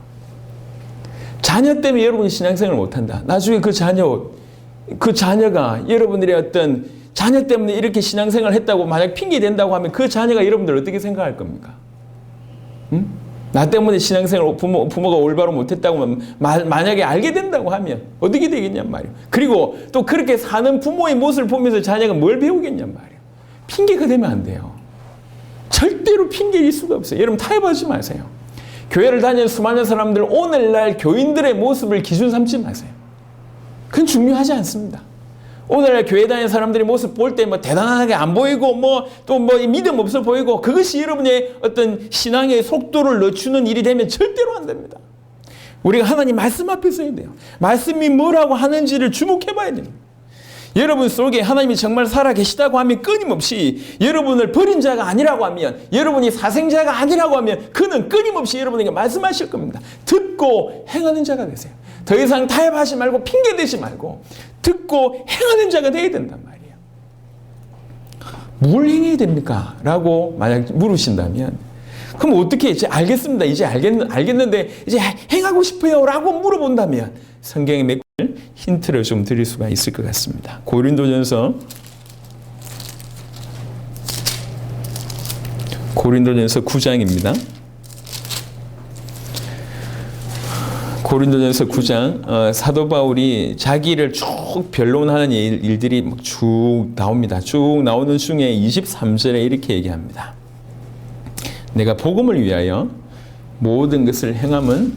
자녀 때문에 여러분이 신앙생활을 못한다. 나중에 그 자녀가 여러분들의 어떤 자녀 때문에 이렇게 신앙생활을 했다고 만약 핑계 된다고 하면 그 자녀가 여러분들 어떻게 생각할 겁니까? 응? 나 때문에 신앙생활을 부모가 올바로 못했다고 하면 만약에 알게 된다고 하면 어떻게 되겠냔 말이에요. 그리고 또 그렇게 사는 부모의 모습을 보면서 자녀가 뭘 배우겠냔 말이에요. 핑계가 되면 안 돼요. 절대로 핑계일 수가 없어요. 여러분 타협하지 마세요. 교회를 다니는 수많은 사람들 오늘날 교인들의 모습을 기준 삼지 마세요. 그건 중요하지 않습니다. 오늘날 교회 다니는 사람들의 모습 볼 때 대단하게 안 보이고 또 믿음 없어 보이고 그것이 여러분의 어떤 신앙의 속도를 늦추는 일이 되면 절대로 안 됩니다. 우리가 하나님 말씀 앞에 서야 돼요. 말씀이 뭐라고 하는지를 주목해 봐야 됩니다. 여러분 속에 하나님이 정말 살아계시다고 하면 끊임없이 여러분을 버린 자가 아니라고 하면 여러분이 사생자가 아니라고 하면 그는 끊임없이 여러분에게 말씀하실 겁니다. 듣고 행하는 자가 되세요. 더 이상 타협하지 말고 핑계대지 말고 듣고 행하는 자가 되어야 된단 말이에요. 뭘 행해야 됩니까? 라고 만약 물으신다면 그럼 어떻게 이제 알겠습니다. 이제 알겠는데 이제 행하고 싶어요. 라고 물어본다면 성경의 몇 힌트를 좀 드릴 수가 있을 것 같습니다. 고린도전서 9장입니다. 고린도전서 9장 사도 바울이 자기를 쭉 변론하는 일들이 쭉 나옵니다. 쭉 나오는 중에 23절에 이렇게 얘기합니다. 내가 복음을 위하여 모든 것을 행함은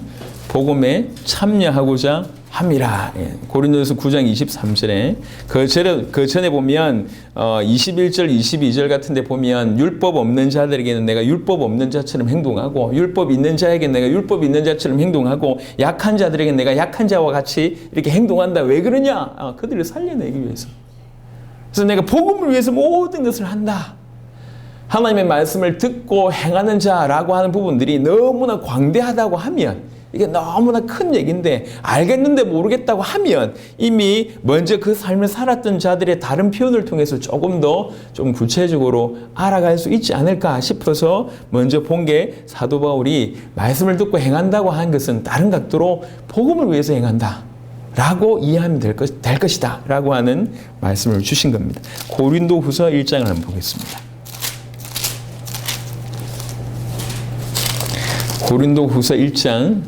복음에 참여하고자 함이라. 고린도전서 9장 23절에 그 전에 보면 21절 22절 같은 데 보면 율법 없는 자들에게는 내가 율법 없는 자처럼 행동하고 율법 있는 자에게는 내가 율법 있는 자처럼 행동하고 약한 자들에게는 내가 약한 자와 같이 이렇게 행동한다. 왜 그러냐? 그들을 살려내기 위해서. 그래서 내가 복음을 위해서 모든 것을 한다. 하나님의 말씀을 듣고 행하는 자라고 하는 부분들이 너무나 광대하다고 하면 이게 너무나 큰 얘기인데 알겠는데 모르겠다고 하면 이미 먼저 그 삶을 살았던 자들의 다른 표현을 통해서 조금 더 좀 구체적으로 알아갈 수 있지 않을까 싶어서 먼저 본 게 사도 바울이 말씀을 듣고 행한다고 한 것은 다른 각도로 복음을 위해서 행한다 라고 이해하면 될 것이다 라고 하는 말씀을 주신 겁니다. 고린도후서 1장을 한번 보겠습니다. 고린도후서 1장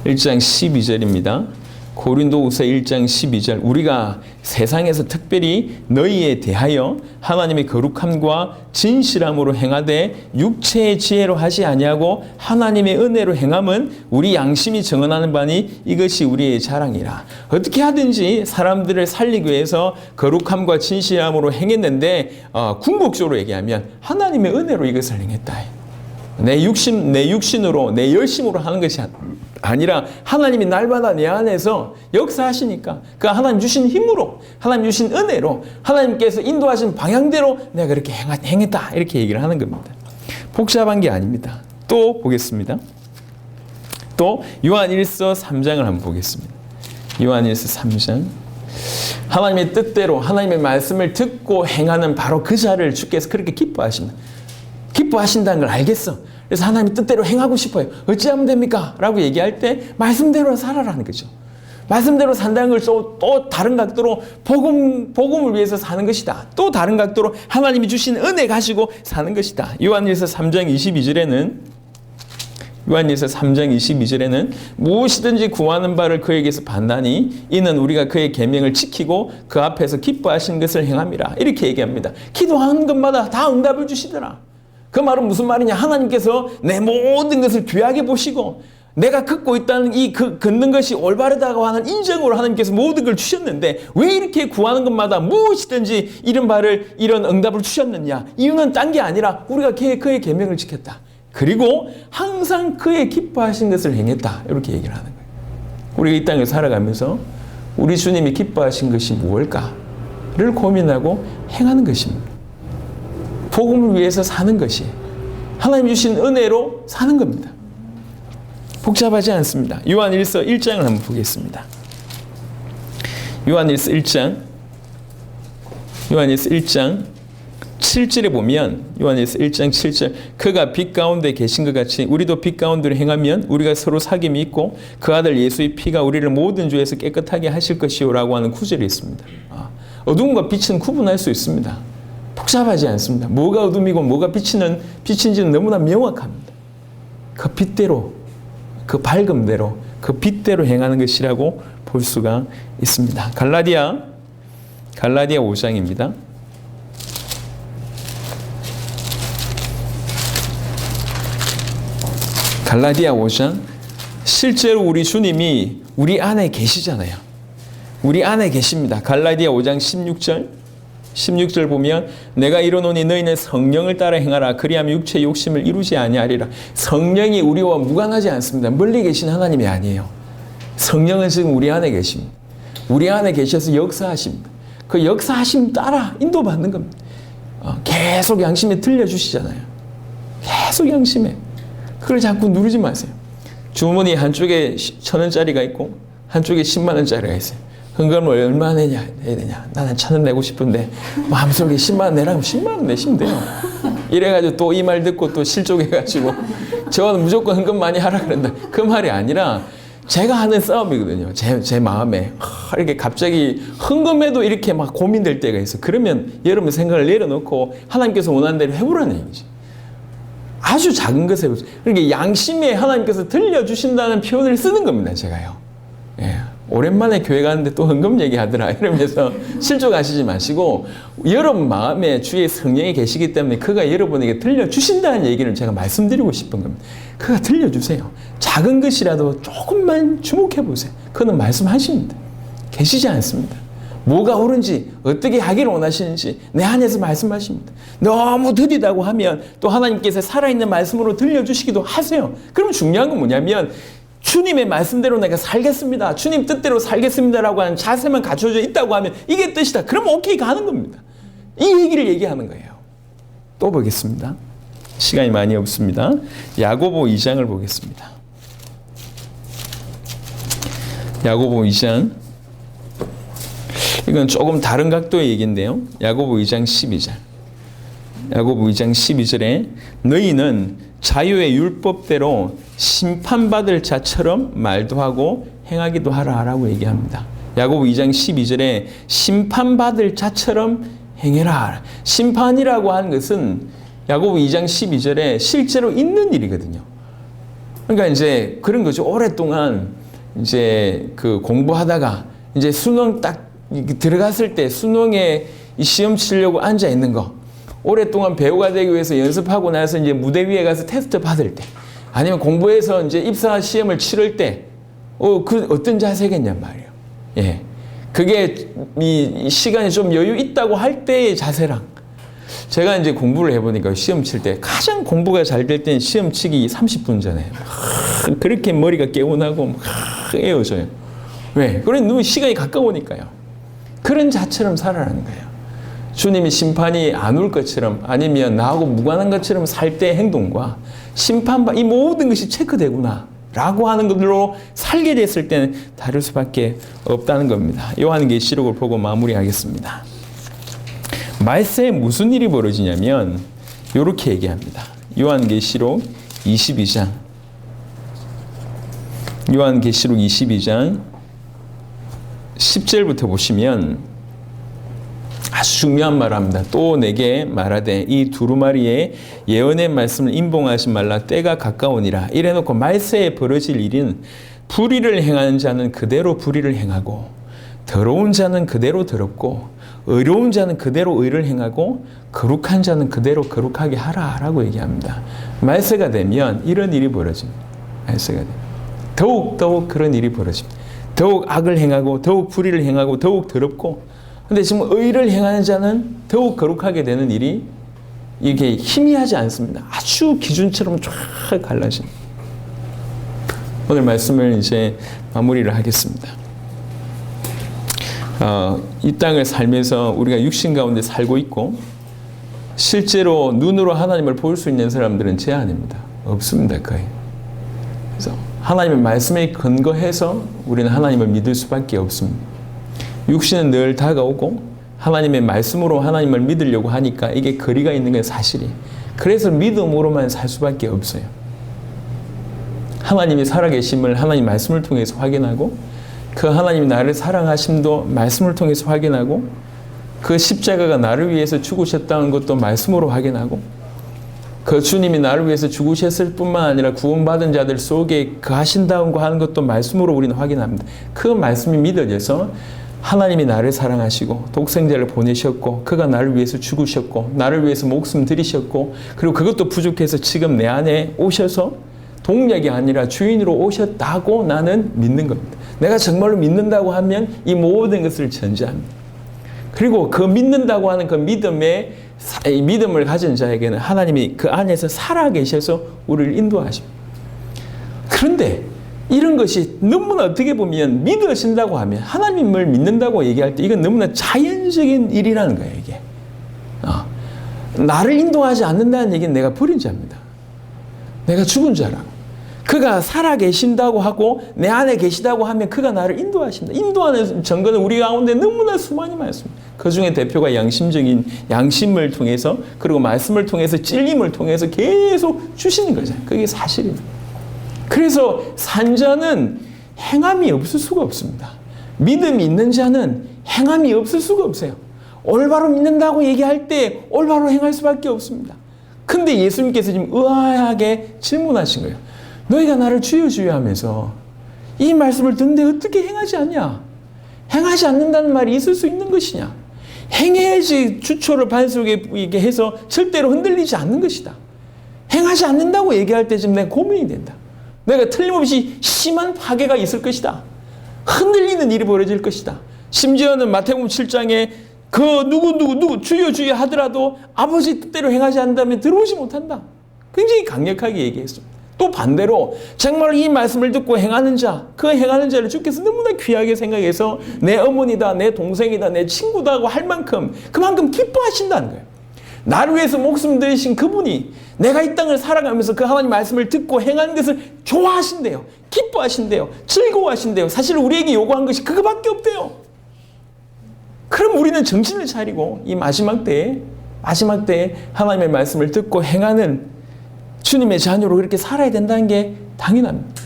12절입니다. 고린도후서 1장 12절 우리가 세상에서 특별히 너희에 대하여 하나님의 거룩함과 진실함으로 행하되 육체의 지혜로 하지 아니하고 하나님의 은혜로 행함은 우리 양심이 정언하는 바니 이것이 우리의 자랑이라. 어떻게 하든지 사람들을 살리기 위해서 거룩함과 진실함으로 행했는데 궁극적으로 얘기하면 하나님의 은혜로 이것을 행했다. 내 육신으로 내 열심으로 하는 것이 아니라 하나님이 날마다 내 안에서 역사하시니까 그 하나님 주신 힘으로 하나님 주신 은혜로 하나님께서 인도하신 방향대로 내가 그렇게 행했다 이렇게 얘기를 하는 겁니다. 복잡한 게 아닙니다. 또 보겠습니다. 또 요한일서 3장을 한번 보겠습니다. 요한일서 3장 하나님의 뜻대로 하나님의 말씀을 듣고 행하는 바로 그 자를 주께서 그렇게 기뻐하십니다. 기뻐하신다는 걸 알겠어. 그래서 하나님의 뜻대로 행하고 싶어요. 어찌하면 됩니까? 라고 얘기할 때 말씀대로 살아라는 거죠. 말씀대로 산다는 걸 또 다른 각도로 복음을 위해서 사는 것이다. 또 다른 각도로 하나님이 주신 은혜 가지고 사는 것이다. 요한일서 3장 22절에는 무엇이든지 구하는 바를 그에게서 받나니 이는 우리가 그의 계명을 지키고 그 앞에서 기뻐하시는 것을 행함이라. 이렇게 얘기합니다. 기도하는 것마다 다 응답을 주시더라. 그 말은 무슨 말이냐? 하나님께서 내 모든 것을 귀하게 보시고 내가 걷고 있다는 걷는 것이 올바르다고 하는 인정으로 하나님께서 모든 걸 주셨는데 왜 이렇게 구하는 것마다 무엇이든지 이런 응답을 주셨느냐? 이유는 딴 게 아니라 우리가 그의 계명을 지켰다. 그리고 항상 그의 기뻐하신 것을 행했다. 이렇게 얘기를 하는 거예요. 우리가 이 땅을 살아가면서 우리 주님이 기뻐하신 것이 무엇일까를 고민하고 행하는 것입니다. 복음을 위해서 사는 것이 하나님 주신 은혜로 사는 겁니다. 복잡하지 않습니다. 요한일서 1장을 한번 보겠습니다. 요한일서 1장 7절에 보면 요한일서 1장 7절 그가 빛 가운데 계신 것 같이 우리도 빛 가운데로 행하면 우리가 서로 사귐이 있고 그 아들 예수의 피가 우리를 모든 죄에서 깨끗하게 하실 것이요 라고 하는 구절이 있습니다. 어둠과 빛은 구분할 수 있습니다. 복잡하지 않습니다. 뭐가 어둠이고 뭐가 빛인지는 너무나 명확합니다. 그 빛대로 그 밝음대로 그 빛대로 행하는 것이라고 볼 수가 있습니다. 갈라디아 5장입니다. 갈라디아 5장 실제로 우리 주님이 우리 안에 계시잖아요. 우리 안에 계십니다. 갈라디아 5장 16절 보면 내가 이르노니 너희는 성령을 따라 행하라 그리하면 육체의 욕심을 이루지 아니하리라. 성령이 우리와 무관하지 않습니다. 멀리 계신 하나님이 아니에요. 성령은 지금 우리 안에 계십니다. 우리 안에 계셔서 역사하십니다. 그 역사하심 따라 인도받는 겁니다. 계속 양심에 들려주시잖아요. 계속 양심에. 그걸 자꾸 누르지 마세요. 주머니 한쪽에 1,000원짜리가 있고 한쪽에 10만 원짜리가 있어요. 헌금을 얼마 내야 되냐? 나는 1,000원 내고 싶은데 마음속에 10만 원 내라면 10만 원 내시면 돼요. 이래가지고 또 이 말 듣고 또 실족해가지고 저는 무조건 헌금 많이 하라 그런다. 그 말이 아니라 제가 하는 싸움이거든요. 제 마음에 이렇게 갑자기 헌금에도 이렇게 막 고민될 때가 있어. 그러면 여러분 생각을 내려놓고 하나님께서 원하는 대로 해보라는 얘기지. 아주 작은 것에 그러니까 양심에 하나님께서 들려주신다는 표현을 쓰는 겁니다. 제가요. 예. 오랜만에 교회 가는데 또 헌금 얘기하더라 이러면서 실족하시지 마시고 여러분 마음에 주의 성령이 계시기 때문에 그가 여러분에게 들려주신다는 얘기를 제가 말씀드리고 싶은 겁니다. 그가 들려주세요. 작은 것이라도 조금만 주목해 보세요. 그는 말씀하십니다. 계시지 않습니다. 뭐가 옳은지 어떻게 하기를 원하시는지 내 안에서 말씀하십니다. 너무 느리다고 하면 또 하나님께서 살아있는 말씀으로 들려주시기도 하세요. 그럼 중요한 건 뭐냐면 주님의 말씀대로 내가 살겠습니다. 주님 뜻대로 살겠습니다라고 하는 자세만 갖춰져 있다고 하면 이게 뜻이다. 그러면 오케이 가는 겁니다. 이 얘기를 얘기하는 거예요. 또 보겠습니다. 시간이 많이 없습니다. 야고보 2장을 보겠습니다. 야고보 2장 이건 조금 다른 각도의 얘기인데요. 야고보 2장 12절. 야고보 2장 12절에 너희는 자유의 율법대로 심판받을 자처럼 말도 하고 행하기도 하라라고 얘기합니다. 야고보 2장 12절에 심판받을 자처럼 행해라. 심판이라고 하는 것은 야고보 2장 12절에 실제로 있는 일이거든요. 그러니까 이제 그런 거죠. 오랫동안 이제 그 공부하다가 이제 수능 딱 들어갔을 때 수능에 시험 치려고 앉아 있는 거. 오랫동안 배우가 되기 위해서 연습하고 나서 이제 무대 위에 가서 테스트 받을 때, 아니면 공부해서 이제 입사 시험을 치를 때, 그 어떤 자세겠냔 말이에요. 예. 그게 이 시간이 좀 여유 있다고 할 때의 자세랑, 제가 이제 공부를 해보니까 시험 칠 때 가장 공부가 잘 될 때는 시험 치기 30분 전에. 그렇게 머리가 개운하고 에어져요. 왜? 그래, 너무 시간이 가까우니까요. 그런 자처럼 살아라는 거예요. 주님이 심판이 안 올 것처럼 아니면 나하고 무관한 것처럼 살 때의 행동과 심판받 이 모든 것이 체크되구나 라고 하는 것들로 살게 됐을 때는 다를 수밖에 없다는 겁니다. 요한계시록을 보고 마무리하겠습니다. 말세에 무슨 일이 벌어지냐면 이렇게 얘기합니다. 요한계시록 22장 10절부터 보시면 아주 중요한 말을 합니다. 또 내게 말하되 이 두루마리에 예언의 말씀을 임봉하지 말라. 때가 가까우니라. 이래놓고 말세에 벌어질 일은 불의를 행하는 자는 그대로 불의를 행하고 더러운 자는 그대로 더럽고 의로운 자는 그대로 의를 행하고 거룩한 자는 그대로 거룩하게 하라라고 얘기합니다. 말세가 되면 이런 일이 벌어집니다. 말세가 되면 더욱 그런 일이 벌어집니다. 더욱 악을 행하고 더욱 불의를 행하고 더욱 더럽고, 근데 지금 의를 행하는 자는 더욱 거룩하게 되는 일이 이게 희미하지 않습니다. 아주 기준처럼 쫙 갈라집니다. 오늘 말씀을 이제 마무리를 하겠습니다. 이 땅을 살면서 우리가 육신 가운데 살고 있고 실제로 눈으로 하나님을 볼 수 있는 사람들은 제한입니다. 없습니다. 거의. 그래서 하나님의 말씀에 근거해서 우리는 하나님을 믿을 수밖에 없습니다. 육신은 늘 다가오고 하나님의 말씀으로 하나님을 믿으려고 하니까 이게 거리가 있는 게 사실이에요. 그래서 믿음으로만 살 수밖에 없어요. 하나님이 살아계심을 하나님 말씀을 통해서 확인하고 그 하나님이 나를 사랑하심도 말씀을 통해서 확인하고 그 십자가가 나를 위해서 죽으셨다는 것도 말씀으로 확인하고 그 주님이 나를 위해서 죽으셨을 뿐만 아니라 구원받은 자들 속에 거하신다는 거 하는 것도 말씀으로 우리는 확인합니다. 그 말씀이 믿어져서 하나님이 나를 사랑하시고 독생자를 보내셨고 그가 나를 위해서 죽으셨고 나를 위해서 목숨 들이셨고 그리고 그것도 부족해서 지금 내 안에 오셔서 동력이 아니라 주인으로 오셨다고 나는 믿는 겁니다. 내가 정말로 믿는다고 하면 이 모든 것을 전제합니다. 그리고 그 믿는다고 하는 그 믿음을 가진 자에게는 하나님이 그 안에서 살아계셔서 우리를 인도하십니다. 그런데 이런 것이 너무나 어떻게 보면 믿어진다고 하면 하나님을 믿는다고 얘기할 때 이건 너무나 자연적인 일이라는 거예요. 이게 나를 인도하지 않는다는 얘기는 내가 버린 자입니다. 내가 죽은 자라고. 그가 살아계신다고 하고 내 안에 계시다고 하면 그가 나를 인도하신다. 인도하는 증거는 우리 가운데 너무나 수많이 많습니다. 그 중에 대표가 양심적인 양심을 통해서 그리고 말씀을 통해서 찔림을 통해서 계속 주시는 거잖아요. 그게 사실입니다. 그래서 산자는 행함이 없을 수가 없습니다. 믿음이 있는 자는 행함이 없을 수가 없어요. 올바로 믿는다고 얘기할 때 올바로 행할 수밖에 없습니다. 근데 예수님께서 지금 의아하게 질문하신 거예요. 너희가 나를 주여 주여 하면서 이 말씀을 듣는데 어떻게 행하지 않냐? 행하지 않는다는 말이 있을 수 있는 것이냐? 행해야지 주초를 반석에 해서 절대로 흔들리지 않는 것이다. 행하지 않는다고 얘기할 때 지금 내가 고민이 된다. 내가 틀림없이 심한 파괴가 있을 것이다. 흔들리는 일이 벌어질 것이다. 심지어는 마태복음 7장에 그 누구 주여 주여 하더라도 아버지 뜻대로 행하지 않는다면 들어오지 못한다. 굉장히 강력하게 얘기했습니다. 또 반대로 정말 이 말씀을 듣고 행하는 자, 그 행하는 자를 주께서 너무나 귀하게 생각해서 내 어머니다, 내 동생이다, 내 친구다 하고 할 만큼 그만큼 기뻐하신다는 거예요. 나를 위해서 목숨 들이신 그분이 내가 이 땅을 살아가면서 그 하나님 말씀을 듣고 행하는 것을 좋아하신대요. 기뻐하신대요. 즐거워하신대요. 사실 우리에게 요구한 것이 그거밖에 없대요. 그럼 우리는 정신을 차리고 이 마지막 때에 하나님의 말씀을 듣고 행하는 주님의 자녀로 그렇게 살아야 된다는 게 당연합니다.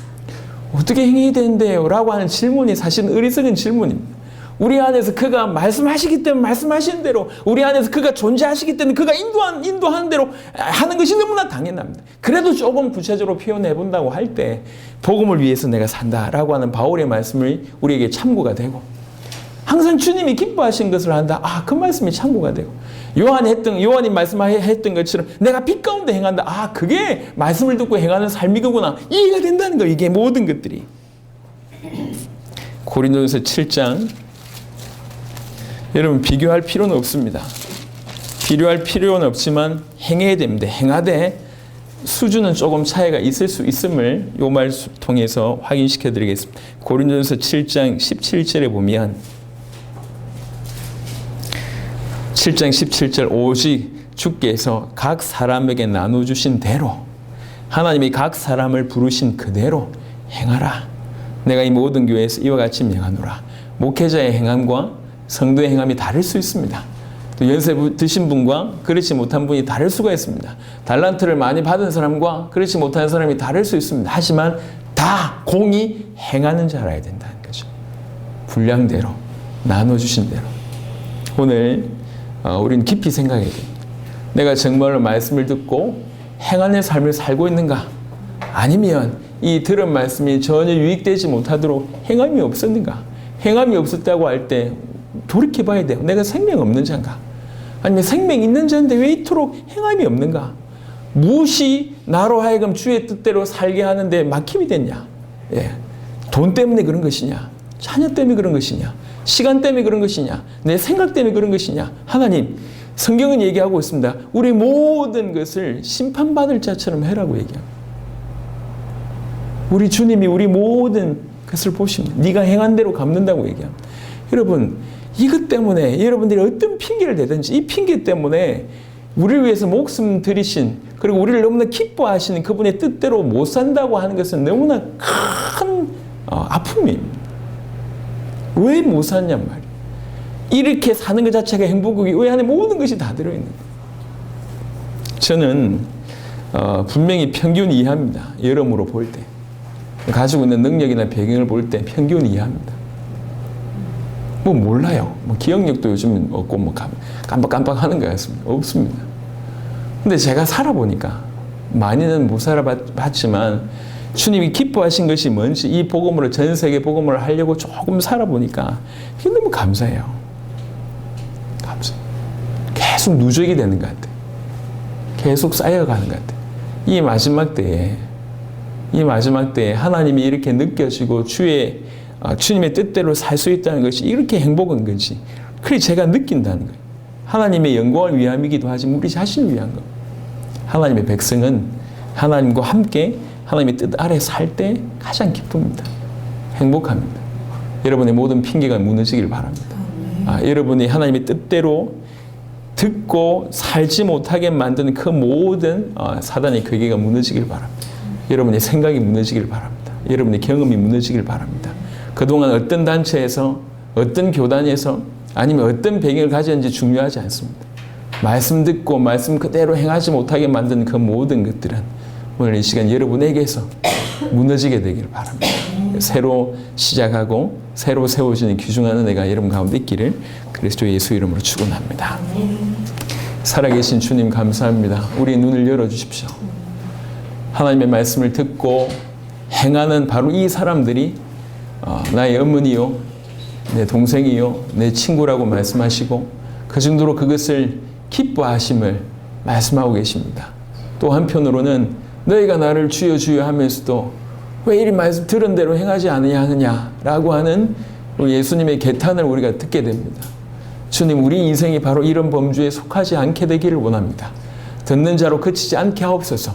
어떻게 행해야 되는데요? 라고 하는 질문이 사실은 어리석은 질문입니다. 우리 안에서 그가 말씀하시기 때문에 말씀하시는 대로 우리 안에서 그가 존재하시기 때문에 그가 인도하는 대로 하는 것이 너무나 당연합니다. 그래도 조금 구체적으로 표현해 본다고 할 때 복음을 위해서 내가 산다라고 하는 바울의 말씀이 우리에게 참고가 되고 항상 주님이 기뻐하신 것을 한다. 그 말씀이 참고가 되고 요한이 말씀했던 것처럼 내가 빛 가운데 행한다. 그게 말씀을 듣고 행하는 삶이구나. 이해가 된다는 거예요. 이게 모든 것들이. 고린도전서 7장 여러분 비교할 필요는 없습니다. 비교할 필요는 없지만 행해야 됩니다. 행하되 수준은 조금 차이가 있을 수 있음을 요 말 통해서 확인시켜 드리겠습니다. 고린도전서 7장 17절에 보면 7장 17절 오직 주께서 각 사람에게 나눠주신 대로 하나님이 각 사람을 부르신 그대로 행하라. 내가 이 모든 교회에서 이와 같이 명하노라. 목회자의 행함과 성도의 행함이 다를 수 있습니다. 또 연세 드신 분과 그렇지 못한 분이 다를 수가 있습니다. 달란트를 많이 받은 사람과 그렇지 못한 사람이 다를 수 있습니다. 하지만 다 공이 행하는 자라야 된다는 거죠. 분량대로. 나눠주신 대로 오늘 우리는 깊이 생각해야 됩니다. 내가 정말로 말씀을 듣고 행하는 삶을 살고 있는가? 아니면 이 들은 말씀이 전혀 유익되지 못하도록 행함이 없었는가? 행함이 없었다고 할 때 돌이켜봐야 돼요. 내가 생명 없는 자인가? 아니면 생명 있는 자인데 왜 이토록 행함이 없는가? 무엇이 나로 하여금 주의 뜻대로 살게 하는데 막힘이 됐냐? 예. 돈 때문에 그런 것이냐? 자녀 때문에 그런 것이냐? 시간 때문에 그런 것이냐? 내 생각 때문에 그런 것이냐? 하나님, 성경은 얘기하고 있습니다. 우리 모든 것을 심판받을 자처럼 해라고 얘기합니다. 우리 주님이 우리 모든 것을 보십니다. 네가 행한 대로 갚는다고 얘기합니다. 여러분, 이것 때문에 여러분들이 어떤 핑계를 대든지 이 핑계 때문에 우리를 위해서 목숨 들이신 그리고 우리를 너무나 기뻐하시는 그분의 뜻대로 못 산다고 하는 것은 너무나 큰 아픔입니다. 왜 못 사냐 말이에요. 이렇게 사는 것 자체가 행복이기 왜 안에 모든 것이 다 들어있는 거예요. 저는 분명히 평균 이하입니다. 여러모로 볼 때. 가지고 있는 능력이나 배경을 볼 때 평균 이하입니다. 뭐 몰라요. 뭐 기억력도 요즘 없고 뭐 깜빡깜빡 하는 것 같습니다. 없습니다. 근데 제가 살아보니까 많이는 못 살아봤지만 주님이 기뻐하신 것이 뭔지 이 복음으로 전 세계 복음을 하려고 조금 살아보니까 이게 너무 감사해요. 계속 누적이 되는 것 같아요. 계속 쌓여가는 것 같아요. 이 마지막 때에 하나님이 이렇게 느껴지고 주님의 뜻대로 살 수 있다는 것이 이렇게 행복한 건지 그게 제가 느낀다는 거예요. 하나님의 영광을 위함이기도 하지만 우리 자신을 위한 것. 하나님의 백성은 하나님과 함께 하나님의 뜻 아래 살 때 가장 기쁩니다. 행복합니다. 여러분의 모든 핑계가 무너지길 바랍니다. 여러분이 하나님의 뜻대로 듣고 살지 못하게 만드는 그 모든 사단의 괴계가 무너지길 바랍니다. 여러분의 생각이 무너지길 바랍니다. 여러분의 경험이 무너지길 바랍니다. 그동안 어떤 단체에서 어떤 교단에서 아니면 어떤 배경을 가졌는지 중요하지 않습니다. 말씀 듣고 말씀 그대로 행하지 못하게 만든 그 모든 것들은 오늘 이 시간 여러분에게서 무너지게 되기를 바랍니다. 새로 시작하고 새로 세워지는 귀중한 은혜가 여러분 가운데 있기를 그리스도 예수 이름으로 축원합니다. 살아계신 주님 감사합니다. 우리의 눈을 열어주십시오. 하나님의 말씀을 듣고 행하는 바로 이 사람들이 나의 어머니요, 내 동생이요, 내 친구라고 말씀하시고 그 정도로 그것을 기뻐하심을 말씀하고 계십니다. 또 한편으로는 너희가 나를 주여 주여 하면서도 왜 이리 말씀 들은 대로 행하지 않느냐라고 하는 예수님의 개탄을 우리가 듣게 됩니다. 주님, 우리 인생이 바로 이런 범주에 속하지 않게 되기를 원합니다. 듣는 자로 그치지 않게 하옵소서.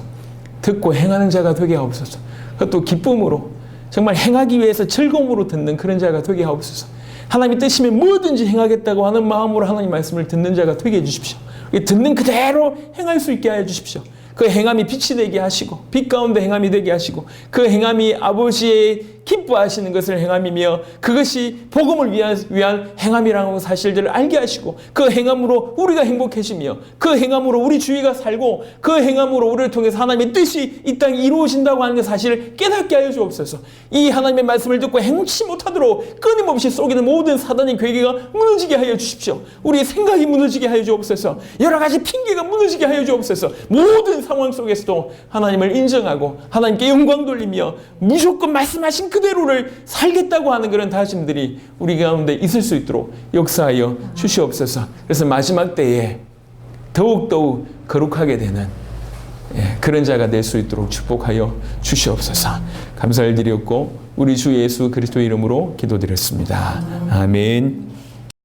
듣고 행하는 자가 되게 하옵소서. 그것도 기쁨으로 정말 행하기 위해서 즐거움으로 듣는 그런 자가 되게 하옵소서. 하나님이 뜻이면 뭐든지 행하겠다고 하는 마음으로 하나님 말씀을 듣는 자가 되게 해주십시오. 듣는 그대로 행할 수 있게 하여 주십시오. 그 행함이 빛이 되게 하시고 빛 가운데 행함이 되게 하시고 그 행함이 아버지의 기뻐하시는 것을 행함이며 그것이 복음을 위한 행함이라는 사실들을 알게 하시고 그 행함으로 우리가 행복해지며 그 행함으로 우리 주위가 살고 그 행함으로 우리를 통해서 하나님의 뜻이 이 땅에 이루어진다고 하는 사실을 깨닫게 하여 주옵소서. 이 하나님의 말씀을 듣고 행치 못하도록 끊임없이 쏘기는 모든 사단의 괴계가 무너지게 하여 주십시오. 우리의 생각이 무너지게 하여 주옵소서. 여러 가지 핑계가 무너지게 하여 주옵소서. 모든 상황 속에서도 하나님을 인정하고 하나님께 영광 돌리며 무조건 말씀하신 그대로를 살겠다고 하는 그런 다짐들이 우리 가운데 있을 수 있도록 역사하여 주시옵소서. 그래서 마지막 때에 더욱더욱 거룩하게 되는 그런 자가 될 수 있도록 축복하여 주시옵소서. 감사를 드렸고 우리 주 예수 그리스도 이름으로 기도드렸습니다. 아멘.